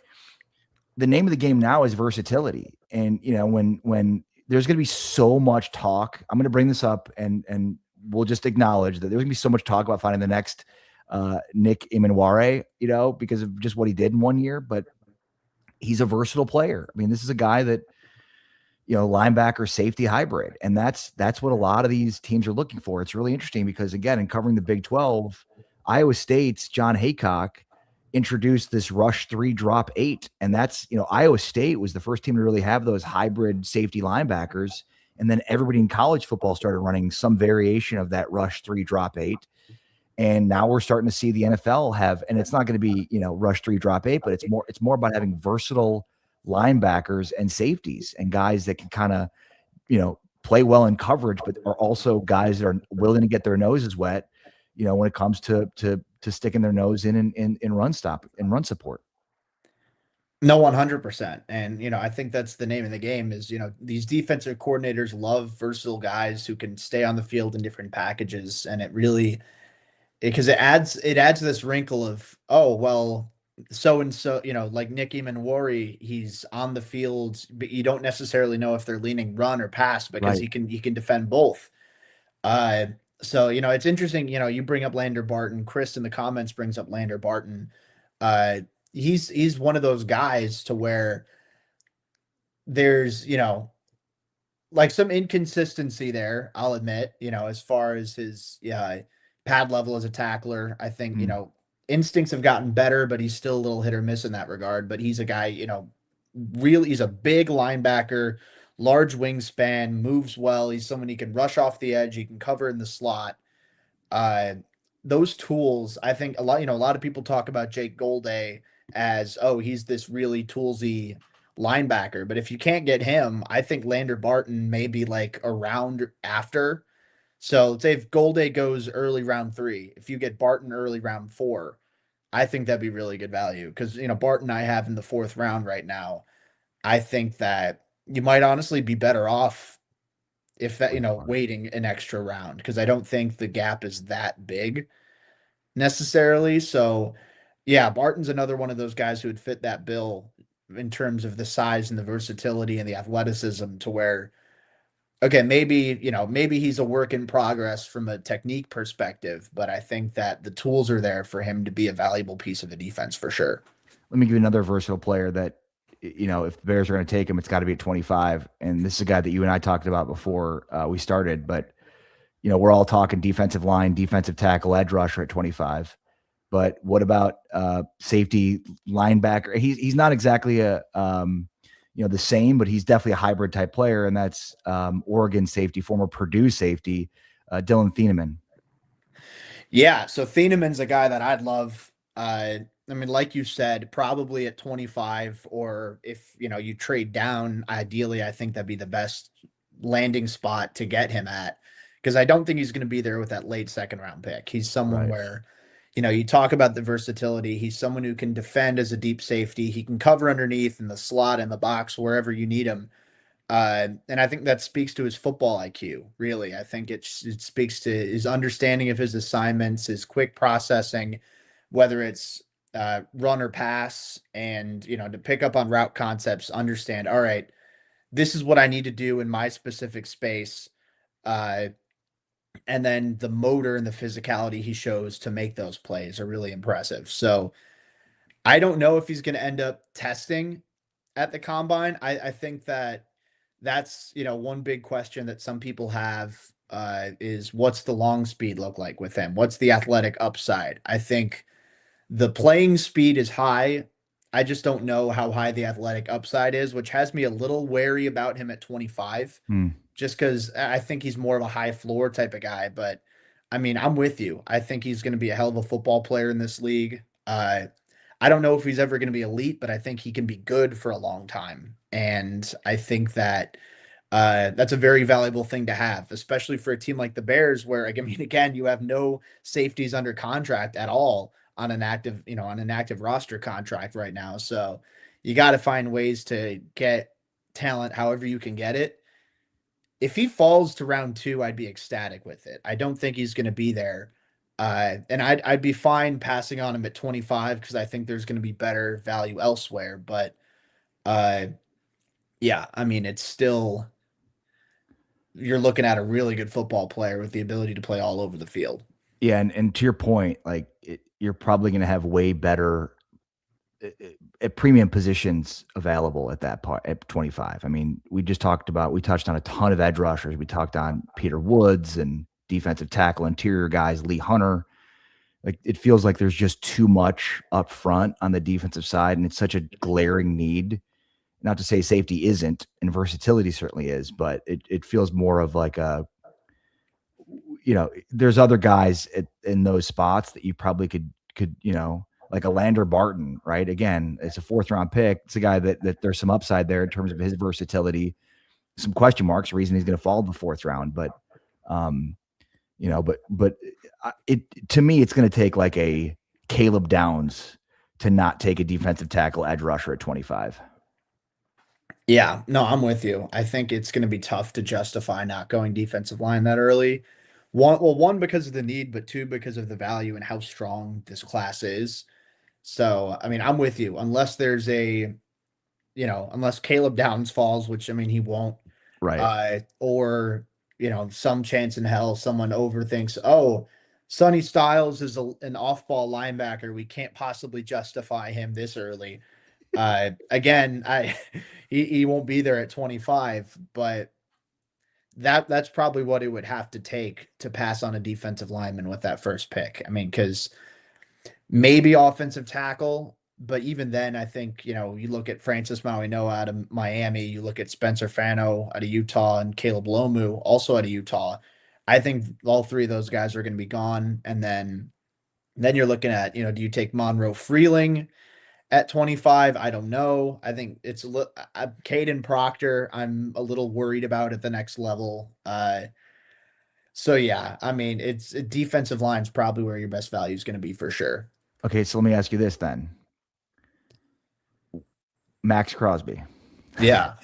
the name of the game now is versatility. And when there's going to be so much talk, I'm going to bring this up, and we'll just acknowledge that there's going to be so much talk about finding the next Nick Imanware, because of just what he did in one year. But he's a versatile player. I mean, this is a guy that linebacker safety hybrid, and that's what a lot of these teams are looking for. It's really interesting because, again, in covering the Big 12, Iowa State's John Haycock introduced this rush 3 drop 8, and that's Iowa State was the first team to really have those hybrid safety linebackers, and then everybody in college football started running some variation of that rush 3 drop 8. And now we're starting to see the NFL have, and it's not going to be rush 3 drop 8, but it's more about having versatile linebackers and safeties and guys that can kind of play well in coverage, but are also guys that are willing to get their noses wet when it comes to sticking their nose in run stop and run support. No, 100%. And, I think that's the name of the game is, these defensive coordinators love versatile guys who can stay on the field in different packages. And it really, because it adds this wrinkle of, oh, well, so and so, like Nicky Manwari, he's on the field, but you don't necessarily know if they're leaning run or pass because Right. he can defend both. Uh, so it's interesting. You bring up Lander Barton. Chris in the comments brings up Lander Barton. Uh, he's one of those guys to where there's like some inconsistency there, I'll admit, as far as his pad level as a tackler. I think, Mm. instincts have gotten better, but he's still a little hit or miss in that regard. But he's a guy, really, he's a big linebacker, large wingspan, moves well. He's someone he can rush off the edge, he can cover in the slot. Uh, those tools, I think a lot of people talk about Jake Golday as, oh, he's this really toolsy linebacker. But if you can't get him, I think Lander Barton may be like a round after. So let's say if Golday goes early round 3, if you get Barton early round 4, I think that'd be really good value because Barton I have in the 4th round right now. I think that you might honestly be better off if that, waiting an extra round because I don't think the gap is that big necessarily. So, yeah, Barton's another one of those guys who would fit that bill in terms of the size and the versatility and the athleticism to where, okay, maybe he's a work in progress from a technique perspective, but I think that the tools are there for him to be a valuable piece of the defense for sure. Let me give you another versatile player that, if the Bears are going to take him, it's got to be at 25. And this is a guy that you and I talked about before we started, but we're all talking defensive line, defensive tackle, edge rusher at 25. But what about safety, linebacker? He's not exactly the same, but he's definitely a hybrid type player, and that's Oregon safety, former Purdue safety, Dylan Thieneman. Yeah, so Thieneman's a guy that I'd love. I mean, like you said, probably at 25, or if you trade down, ideally, I think that'd be the best landing spot to get him at. Because I don't think he's going to be there with that late 2nd round pick. He's someone Right. where, you talk about the versatility. He's someone who can defend as a deep safety. He can cover underneath in the slot, in the box, wherever you need him. And I think that speaks to his football IQ, really. I think it speaks to his understanding of his assignments, his quick processing, whether it's run or pass, and, to pick up on route concepts, understand, all right, this is what I need to do in my specific space. Uh, and then the motor and the physicality he shows to make those plays are really impressive. So I don't know if he's going to end up testing at the combine. I think that that's one big question that some people have is what's the long speed look like with him? What's the athletic upside? I think the playing speed is high. I just don't know how high the athletic upside is, which has me a little wary about him at 25, Hmm. just because I think he's more of a high floor type of guy. But I mean, I'm with you. I think he's going to be a hell of a football player in this league. I don't know if he's ever going to be elite, but I think he can be good for a long time. And I think that that's a very valuable thing to have, especially for a team like the Bears, where I mean, again, you have no safeties under contract at all on an active roster contract right now. So you got to find ways to get talent however you can get it. If he falls to round 2, I'd be ecstatic with it. I don't think he's going to be there. And I'd be fine passing on him at 25 because I think there's going to be better value elsewhere. But uh, yeah, I mean, it's still, you're looking at a really good football player with the ability to play all over the field. Yeah, and to your point, like you're probably going to have way better at premium positions available at that part at 25. I mean, we touched on a ton of edge rushers. We talked on Peter Woods and defensive tackle, interior guys, Lee Hunter. Like it feels like there's just too much up front on the defensive side, and it's such a glaring need. Not to say safety isn't, and versatility certainly is, but it feels more of like there's other guys in those spots that you probably could, like a Lander Barton, right? Again, it's a 4th round pick. It's a guy that there's some upside there in terms of his versatility, some question marks, reason he's going to fall in the 4th round. But, but it to me, it's going to take like a Caleb Downs to not take a defensive tackle edge rusher at 25. Yeah, no, I'm with you. I think it's going to be tough to justify not going defensive line that early. One because of the need, but two because of the value and how strong this class is. So, I mean, I'm with you. Unless Caleb Downs falls, which I mean he won't, Right. or some chance in hell someone overthinks, oh, Sonny Styles is an off-ball linebacker. We can't possibly justify him this early. Again, he won't be there at 25, but that's probably what it would have to take to pass on a defensive lineman with that first pick. I mean, because maybe offensive tackle, but even then, I think you look at Francis Mauigoa out of Miami, you look at Spencer Fano out of Utah, and Caleb Lomu also out of Utah. I think all three of those guys are going to be gone, and then you're looking at do you take Monroe Freeling at 25? I don't know. I think it's Caden Proctor. I'm a little worried about at the next level. So yeah, I mean, it's defensive line's probably where your best value is going to be for sure. Okay, so let me ask you this then. Max Crosby. Yeah.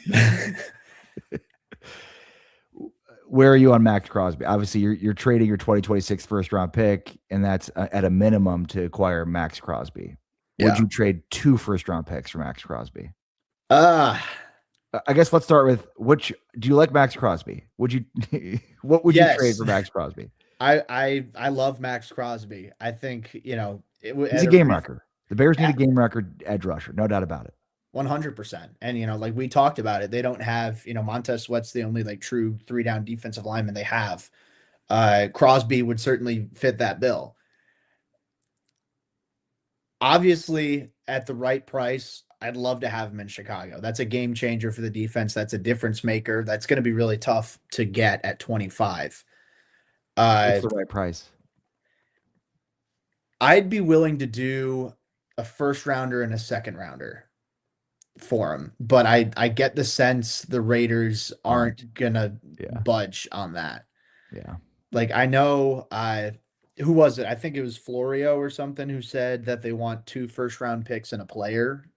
Where are you on Max Crosby? Obviously, you're trading your 2026 first round pick, and that's at a minimum to acquire Max Crosby. Would Yeah. you trade 2 first round picks for Max Crosby? Uh I guess let's start with which. Do you like Max Crosby? Would you? What would you trade yes. for Max Crosby? I love Max Crosby. I think, He's at a a game brief wrecker. The Bears need a at game record edge rusher, no doubt about it. 100%. And like we talked about it, they don't have, Montez Sweat's the only like true three down defensive lineman they have. Crosby would certainly fit that bill. Obviously, at the right price, I'd love to have him in Chicago. That's a game changer for the defense. That's a difference maker. That's going to be really tough to get at 25. What's Uh, the right price? I'd be willing to do a first rounder and a second rounder for him, but I get the sense the Raiders Aren't. aren't gonna Yeah. budge on that. Yeah. Like I know, who was it? I think it was Florio or something who said that they want 2 first round picks and a player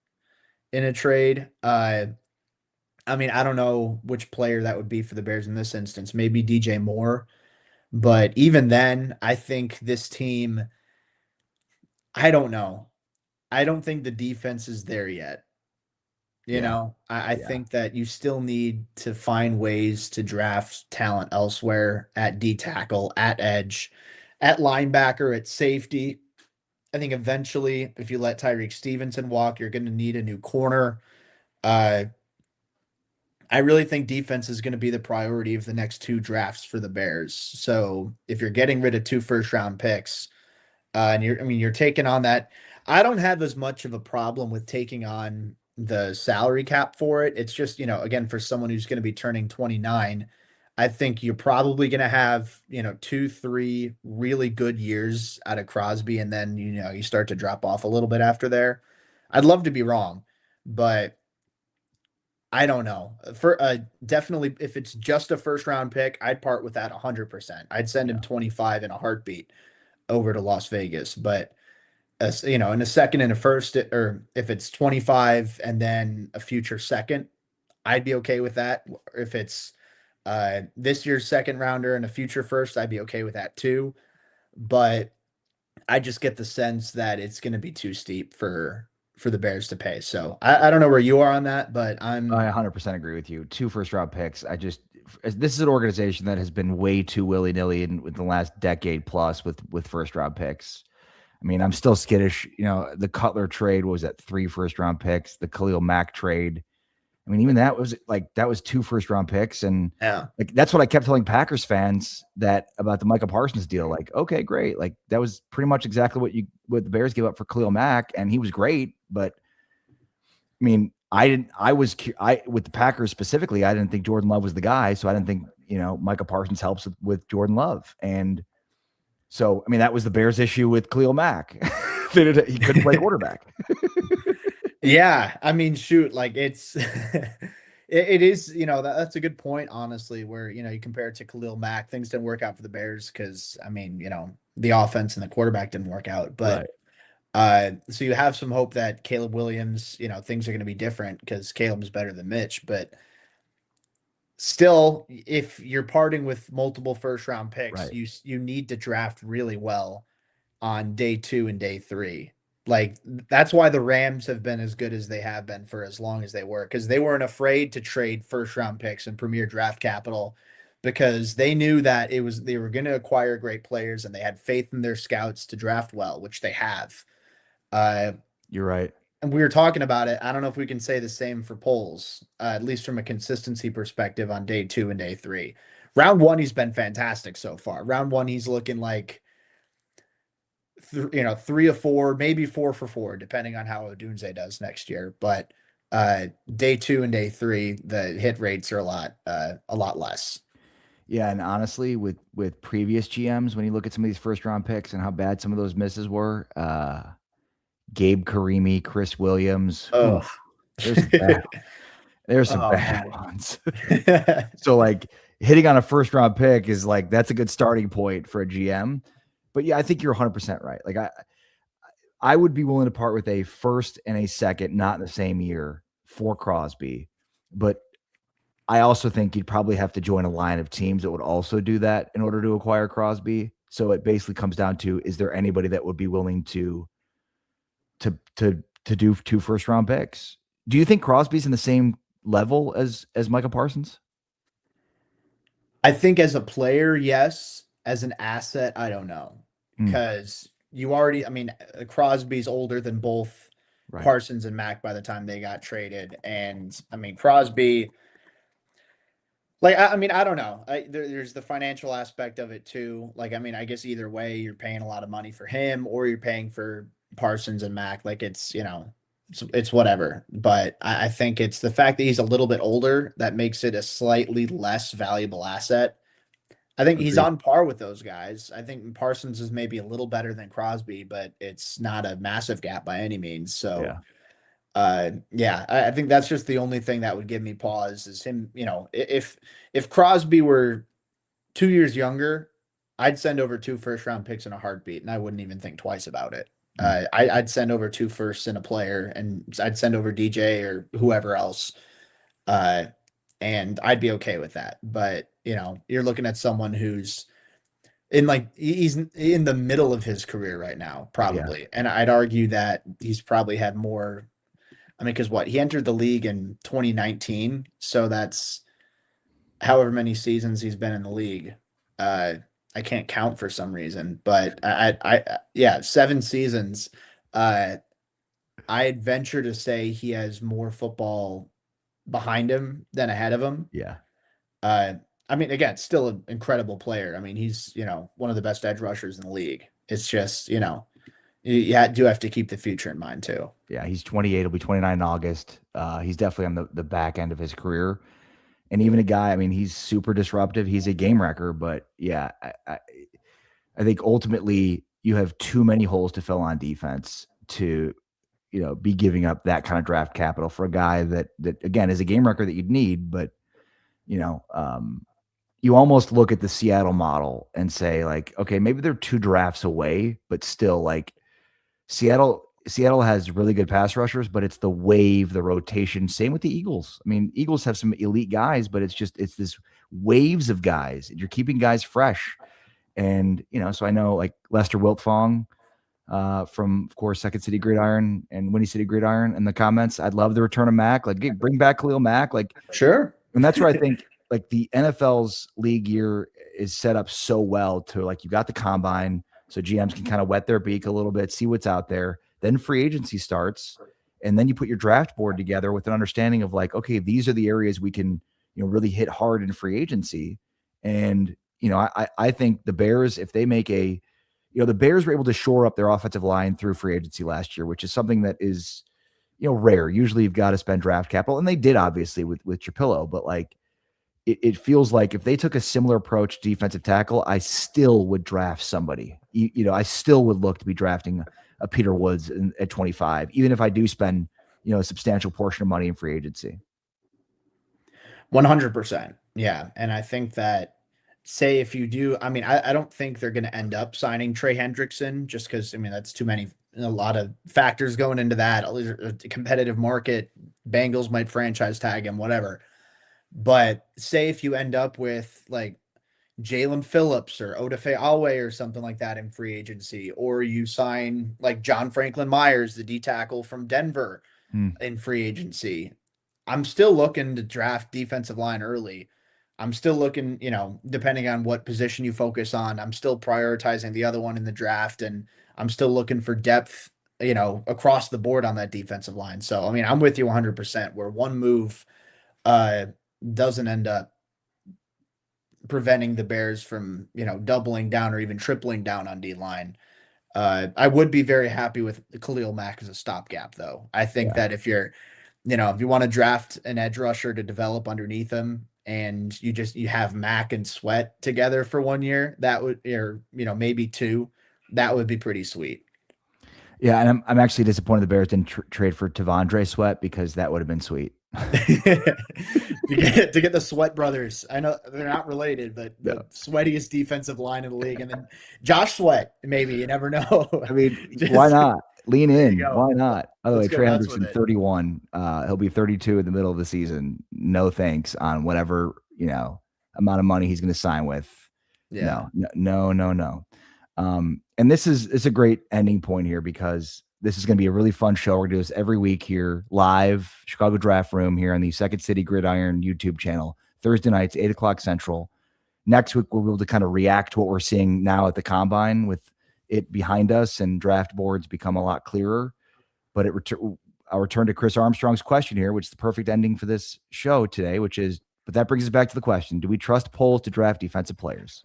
in a trade. I mean, I don't know which player that would be for the Bears in this instance. Maybe DJ Moore, but even then, I think this team. I don't know. I don't think the defense is there yet. Yeah. I Yeah. think that you still need to find ways to draft talent elsewhere at D tackle, at edge, at linebacker, at safety. I think eventually, if you let Tyreek Stevenson walk, you're going to need a new corner. Uh, I really think defense is going to be the priority of the next 2 drafts for the Bears. So if you're getting rid of 2 first round picks, and you're taking on that. I don't have as much of a problem with taking on the salary cap for it. It's just, again, for someone who's going to be turning 29, I think you're probably going to have, 2, 3 really good years out of Crosby, and then, you start to drop off a little bit after there. I'd love to be wrong, but I don't know. For definitely, if it's just a first round pick, I'd part with that 100%. I'd send him Yeah. 25 in a heartbeat over to Las Vegas. But as in a second and a first, or if it's 25 and then a future second, I'd be okay with that. If it's this year's second rounder and a future first, I'd be okay with that too. But I just get the sense that it's going to be too steep for the Bears to pay. So I don't know where you are on that, but I I'm 100% agree with you. 2 first round picks. This is an organization that has been way too willy nilly in the last decade plus with first round picks. I mean, I'm still skittish. The Cutler trade was at 3 first round picks. The Khalil Mack trade. I mean, even that was 2 first round picks, and yeah. like that's what I kept telling Packers fans that about the Micah Parsons deal. Like, okay, great. Like that was pretty much exactly what the Bears gave up for Khalil Mack, and he was great, but I mean, with the Packers specifically, I didn't think Jordan Love was the guy. So I didn't think, Micah Parsons helps with Jordan Love. And so, I mean, that was the Bears issue with Khalil Mack. He couldn't play quarterback. Yeah, I mean, shoot, like it's it is, that's a good point, honestly, where, you compare it to Khalil Mack, things didn't work out for the Bears because, I mean, the offense and the quarterback didn't work out. But Right. so you have some hope that Caleb Williams, things are going to be different because Caleb's better than Mitch. But still, if you're parting with multiple first round picks, Right. you need to draft really well on day 2 and day 3. Like, that's why the Rams have been as good as they have been for as long as they were, because they weren't afraid to trade first round picks and premier draft capital because they knew that they were going to acquire great players and they had faith in their scouts to draft well, which they have. Uh, You're right. and we were talking about it. I don't know if we can say the same for Poles, at least from a consistency perspective on day 2 and day 3. Round 1, he's been fantastic so far. Round 1, he's looking like 3 or 4, maybe 4 for 4, depending on how Odunze does next year. But day 2 and day 3, the hit rates are a lot less. Yeah, and honestly, with previous GMs, when you look at some of these first round picks and how bad some of those misses were, Gabe Karimi, Chris Williams, Oh, there's some bad, there's some oh bad man. ones. So like hitting on a first round pick is like that's a good starting point for a GM. But yeah, I think you're 100% right. Like I would be willing to part with a first and a second, not in the same year, for Crosby. But I also think you'd probably have to join a line of teams that would also do that in order to acquire Crosby. So it basically comes down to, is there anybody that would be willing to do 2 first round picks? Do you think Crosby's in the same level as Micah Parsons? I think as a player, yes. As an asset, I don't know. Hmm, Because I mean, Crosby's older than both right. Parsons and Mack by the time they got traded. And I mean, Crosby, like, I mean, I don't know. There's the financial aspect of it too. Like, I mean, I guess either way, you're paying a lot of money for him or you're paying for Parsons and Mack. Like, it's whatever. But I think it's the fact that he's a little bit older that makes it a slightly less valuable asset. I think he's Agreed. on par with those guys. I think Parsons is maybe a little better than Crosby, but it's not a massive gap by any means. So, Yeah. yeah, I think that's just the only thing that would give me pause is him. If Crosby were 2 years younger, I'd send over 2 first round picks in a heartbeat, and I wouldn't even think twice about it. Hmm. I'd send over 2 firsts in a player, and I'd send over DJ or whoever else. Uh, and I'd be okay with that. But you're looking at someone who's he's in the middle of his career right now, Yeah. probably. And I'd argue that he's probably had more. I mean, because he entered the league in 2019, so that's however many seasons he's been in the league. Uh, I can't count for some reason, but yeah, 7 seasons. Uh, I'd venture to say he has more football behind him than ahead of him. Yeah. Uh, I mean, again, still an incredible player. I mean, he's one of the best edge rushers in the league. It's just do have to keep the future in mind too. Yeah. He's 28. He'll be 29 in August. He's definitely on the back end of his career. And even a guy, I mean, he's super disruptive. He's a game wrecker, but yeah, I think ultimately you have too many holes to fill on defense to, be giving up that kind of draft capital for a guy that again is a game wrecker that you'd need. But, you almost look at the Seattle model and say like, okay, maybe they're 2 drafts away, but still like Seattle has really good pass rushers, but it's the wave, the rotation. Same with the Eagles. I mean, Eagles have some elite guys, but it's this waves of guys. You're keeping guys fresh. And, so I know like Lester Wiltfong from, of course, Second City Gridiron and Winnie City Gridiron in the comments. I'd love the return of Mack. Like, bring back Khalil Mack. Like, Sure. and that's where I think like the NFL's league year is set up so well to like, you got the combine, so GMs can kind of wet their beak a little bit, see what's out there. Then free agency starts, and then you put your draft board together with an understanding of like, okay, these are the areas we can, really hit hard in free agency. And, I think the Bears, if they make the Bears were able to shore up their offensive line through free agency last year, which is something that is, rare. Usually you've got to spend draft capital, and they did obviously with Trapillo, but like it feels like if they took a similar approach to defensive tackle, I still would draft somebody. I still would look to be drafting a Peter Woods at 25, even if I do spend, a substantial portion of money in free agency. 100%. Yeah. And I think that, say, if you do, I mean, I don't think they're going to end up signing Trey Hendrickson just because, I mean, that's too many, a lot of factors going into that. A competitive market, Bengals might franchise tag him, whatever. But say if you end up with like Jalen Phillips or Odafe Alway or something like that in free agency, or you sign like John Franklin Myers, the D tackle from Denver, Hmm. in free agency. I'm still looking to draft defensive line early. I'm still looking, depending on what position you focus on, I'm still prioritizing the other one in the draft, and I'm still looking for depth, across the board on that defensive line. So, I mean, I'm with you 100% where one move uh doesn't end up preventing the Bears from, doubling down or even tripling down on D line. I would be very happy with Khalil Mack as a stopgap, though. I think Yeah. that if you want to draft an edge rusher to develop underneath him, and you have Mack and Sweat together for 1 year, that would, or maybe two, that would be pretty sweet. Yeah, and I'm actually disappointed the Bears didn't trade for Tavondre Sweat because that would have been sweet. to get the Sweat brothers. I know they're not related, but No. the sweatiest defensive line in the league, and then Josh Sweat, maybe, you never know. I mean, why Just not? Lean there you in. go. Why not? By the way, Let's go Trey nuts with Hendrickson, it. 31. He'll be 32 in the middle of the season. No thanks on whatever, amount of money he's going to sign with. Yeah. No. And this is a great ending point here because this is going to be a really fun show. We're going to do this every week here, live, Chicago Draft Room here on the Second City Gridiron YouTube channel, Thursday nights, 8 o'clock Central. Next week, we'll be able to kind of react to what we're seeing now at the Combine with it behind us and draft boards become a lot clearer. But I'll return to Chris Armstrong's question here, which is the perfect ending for this show today, but that brings us back to the question, do we trust polls to draft defensive players?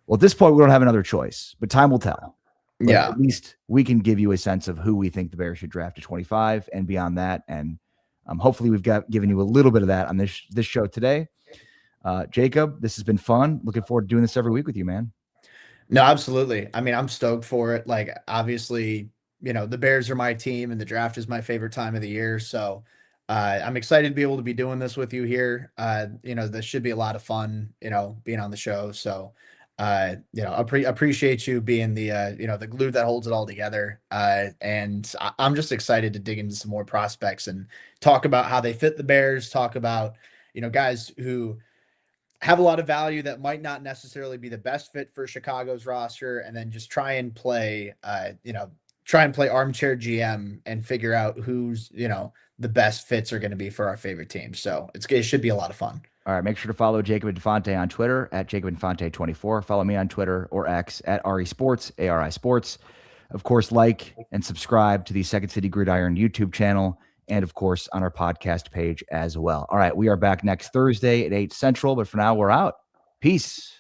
Well, at this point, we don't have another choice, but time will tell. But Yeah. at least we can give you a sense of who we think the Bears should draft at 25 and beyond that. And hopefully we've given you a little bit of that on this show today. Jacob, this has been fun. Looking forward to doing this every week with you, man. No, absolutely. I mean, I'm stoked for it. Like, obviously, the Bears are my team and the draft is my favorite time of the year. So I'm excited to be able to be doing this with you here. This should be a lot of fun, being on the show. So, appreciate you being the glue that holds it all together. And I'm just excited to dig into some more prospects and talk about how they fit the Bears, talk about, guys who have a lot of value that might not necessarily be the best fit for Chicago's roster, and then just try and play armchair GM and figure out who's, the best fits are going to be for our favorite team. So it should be a lot of fun. All right, make sure to follow Jacob Infante on Twitter at JacobInfante24. Follow me on Twitter or X at RE Sports, ARI Sports. Of course, like and subscribe to the Second City Gridiron YouTube channel, and of course on our podcast page as well. All right, we are back next Thursday at 8 Central, but for now we're out. Peace.